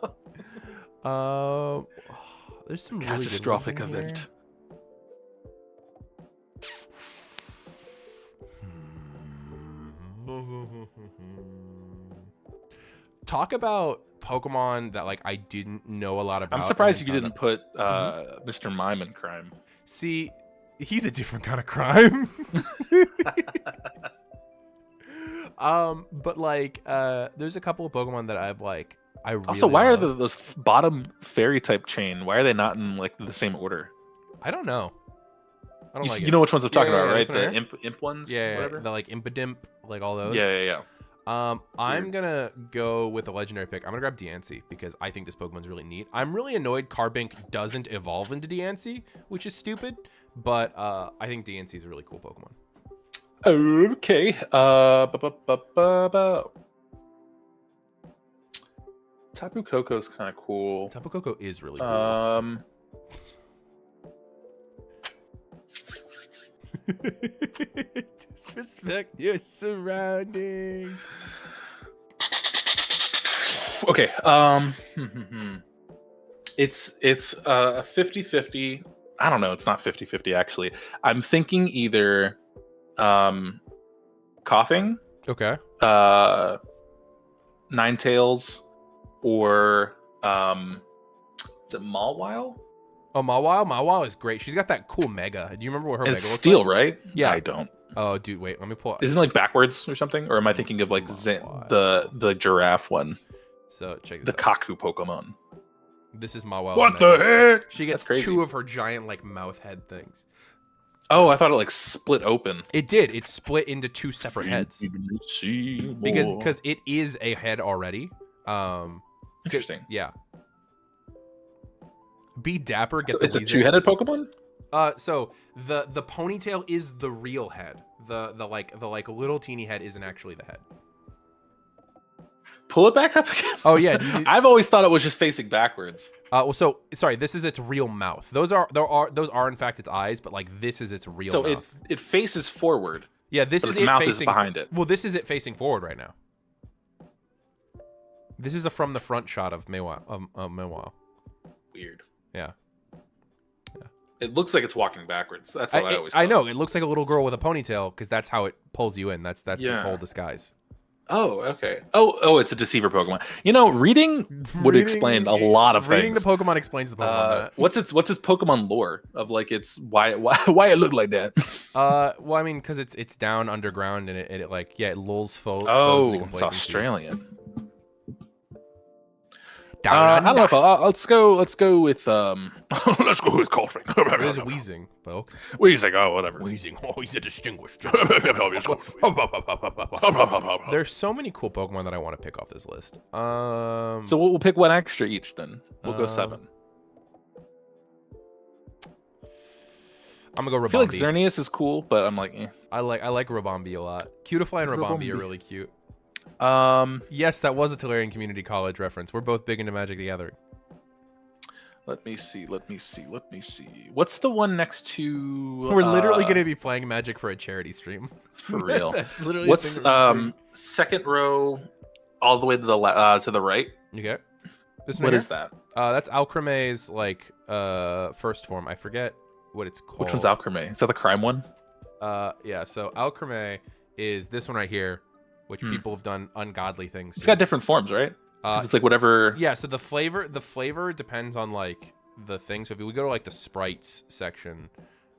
There's some catastrophic really event. Talk about Pokemon that like I didn't know a lot about. I'm surprised you didn't put Mr. Mime in crime. See, he's a different kind of crime. But like there's a couple of Pokemon that I've like I really also why love. are those bottom fairy type chain, why are they not in like the same order? I don't know. I don't like it. You know which ones I'm talking about, right? This one The right imp ones. Yeah, Whatever. the like Impidimp, like all those. Yeah. I'm gonna go with a legendary pick. I'm gonna grab Diancie because I think this Pokemon's really neat. I'm really annoyed Carbink doesn't evolve into Diancie, which is stupid. But I think Diancie is a really cool Pokemon. Okay. Tapu Koko's kind of cool. Tapu Koko is really cool. Disrespect your surroundings. Okay. It's a 50-50. I don't know. It's not 50-50 actually. I'm thinking either Coughing, Okay. Ninetales, or is it Mawile? Oh, Mawile is great. She's got that cool Mega. Do you remember what her It's Mega looks Steel, like? right? Yeah. I don't. Oh, dude, wait. Let me pull. Isn't it like backwards or something? Or am I thinking of like the giraffe one? So check The this out. Kaku Pokemon. This is Mawile. What Mega. the heck? She gets That's crazy. 2 of her giant like mouth head things. Oh, I thought it like split open. It did. It split into 2 separate heads. Because it is a head already. Interesting. Yeah. Be Dapper. Get So the it's a Weezing. 2-headed Pokemon? So the ponytail is the real head. The little teeny head isn't actually the head. Pull it back up again. Oh yeah. I've always thought it was just facing backwards. Well, so sorry. This is its real mouth. Those are in fact its eyes, but like this is its real So mouth. it faces forward. Yeah, this but is its it mouth facing is behind it. Well, this is it facing forward right now. This is a from the front shot of Mawile. Weird. Yeah. It looks like it's walking backwards. That's what I always thought. I know. It looks like a little girl with a ponytail because that's how it pulls you in. That's its whole disguise. Oh, okay. Oh, it's a deceiver Pokemon. You know, reading would explain a lot of Reading things. the Pokemon explains the Pokemon. What's its Pokemon lore of like its why it looked like that? Well, I mean, because it's down underground and it like it lulls foes into Oh, complacency. it's Australian. Down I don't know if let's go with let's go with Coldring. There's Weezing, but okay. Weezing, oh whatever. Weezing, oh, he's a distinguished. There's so many cool Pokemon that I want to pick off this list. So we'll pick one extra each then. We'll go 7. I'm gonna go Rabombi. I feel like Xerneas is cool, but I'm like, eh. I like Rabombi a lot. Cutiefly and Rabombi are really cute. Yes, that was a Tolarian Community College reference. We're both big into Magic the Gathering. Let me see. What's the one next to? We're literally going to be playing Magic for a charity stream. For real. That's literally. What's second row, all the way to the right? Okay. This one What here? is that? That's Alcreme's like first form. I forget what it's called. Which one's Alcremé? Is that the crime one? Yeah. So Alcreme is this one right here, which people have done ungodly things to. It's got different forms, right? It's like whatever. Yeah, so the flavor depends on like the thing. So if we go to like the sprites section,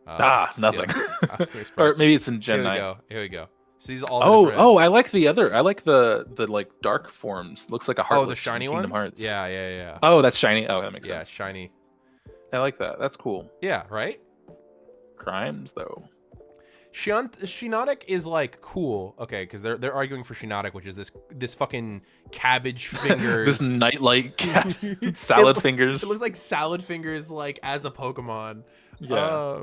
nothing. Yeah, Or maybe it's in Gen 9. Here we go. So these are all. Oh, I like the other. I like the like dark forms. Looks like a Heartless. Oh, the shiny from Kingdom ones. Hearts. Yeah. Oh, that's shiny. Oh, that makes sense. Yeah, shiny. I like that. That's cool. Yeah, right. Crimes though. Shiinotic is like cool, okay, because they're arguing for Shiinotic, which is this fucking cabbage fingers, this nightlight salad fingers. It looks like salad fingers, like as a Pokemon. Yeah.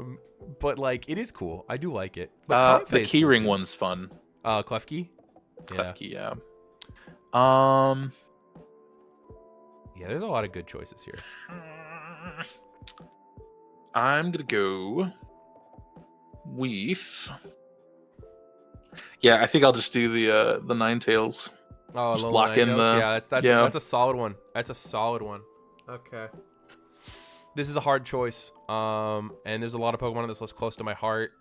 But like it is cool. I do like it. The keyring one's fun. Klefki. Klefki, yeah. Yeah, there's a lot of good choices here. I'm gonna go with. Yeah, I think I'll just do the Ninetales. Oh, just lock in the. Yeah, that's a solid one. That's a solid one. Okay. This is a hard choice. And there's a lot of Pokemon on this list close to my heart.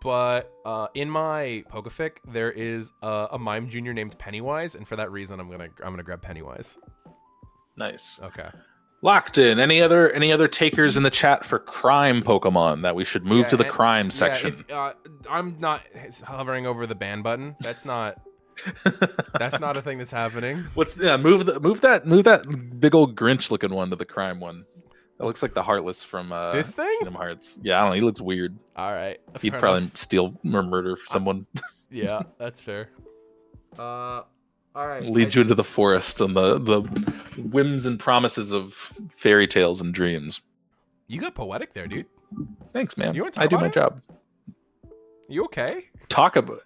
But in my Pokefic, there is a Mime Junior named Pennywise, and for that reason, I'm gonna grab Pennywise. Nice. Okay. Locked in. Any other takers in the chat for crime Pokemon that we should move to the crime section? I'm not hovering over the ban button. That's not a thing that's happening. Move that big old Grinch looking one to the crime one. It looks like the Heartless from This thing? Kingdom Hearts. Yeah, I don't know. He looks weird. All right. He'd fair probably enough. steal or murder someone. Yeah, that's fair. All right. Lead you into the forest and the whims and promises of fairy tales and dreams. You got poetic there, dude. Thanks, man. You wanna talk I do about my it? job. You okay? Talk about.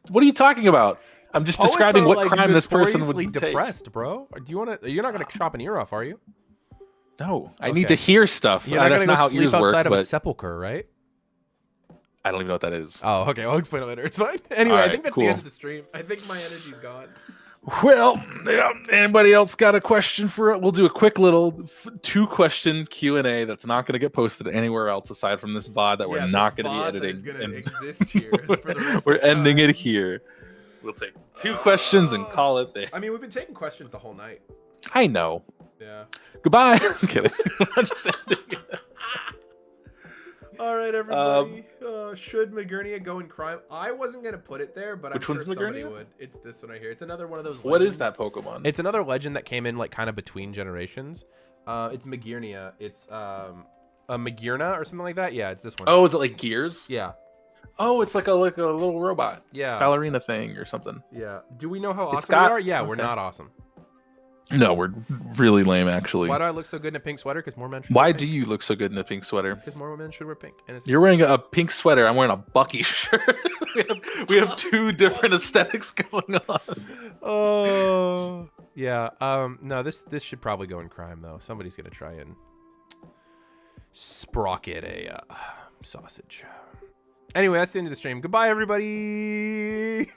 What are you talking about? I'm just describing what crime this person would take. depressed, bro. Do you want to? You're not gonna chop an ear off, are you? No, I Okay. need to hear stuff. You're not That's gonna not go how sleep ears work. outside of a But sepulcher, right? I don't even know what that is. Oh, okay. I'll explain it later. It's fine. Anyway, All I right, think that's cool. the end of the stream. I think my energy's gone. Well, yeah, anybody else got a question for it? We'll do a quick little 2-question Q&A that's not going to get posted anywhere else aside from this VOD that we're not going to be editing. Is going to and exist here for the rest we're of time. ending it here. We'll take 2 questions and call it there. I mean, we've been taking questions the whole night. I know. Yeah. Goodbye. I'm kidding. I'm just ending it. All right, everybody. Should Magurnia go in crime? I wasn't gonna put it there, but Which I'm one's sure somebody Magurnia? would. It's this one right here. It's another one of those. What legends. is that Pokemon? It's another legend that came in like kind of between generations. It's Magurnia. It's a Magurna or something like that. Yeah, it's this one. Oh, is it like Gears? Yeah. Oh, it's like a little robot. Yeah. Ballerina thing or something. Yeah. Do we know how It's awesome got- we are? Yeah, we're okay. not awesome. No, we're really lame actually. Why do I look so good in a pink sweater? Because more men should. Why wear do pink. you look so good in a pink sweater? Because more women should wear pink. And it's You're wearing a pink sweater. I'm wearing a Bucky shirt. we have 2 different aesthetics going on. Oh yeah. No, this should probably go in crime though. Somebody's gonna try and sprocket a sausage. Anyway, that's the end of the stream. Goodbye, everybody.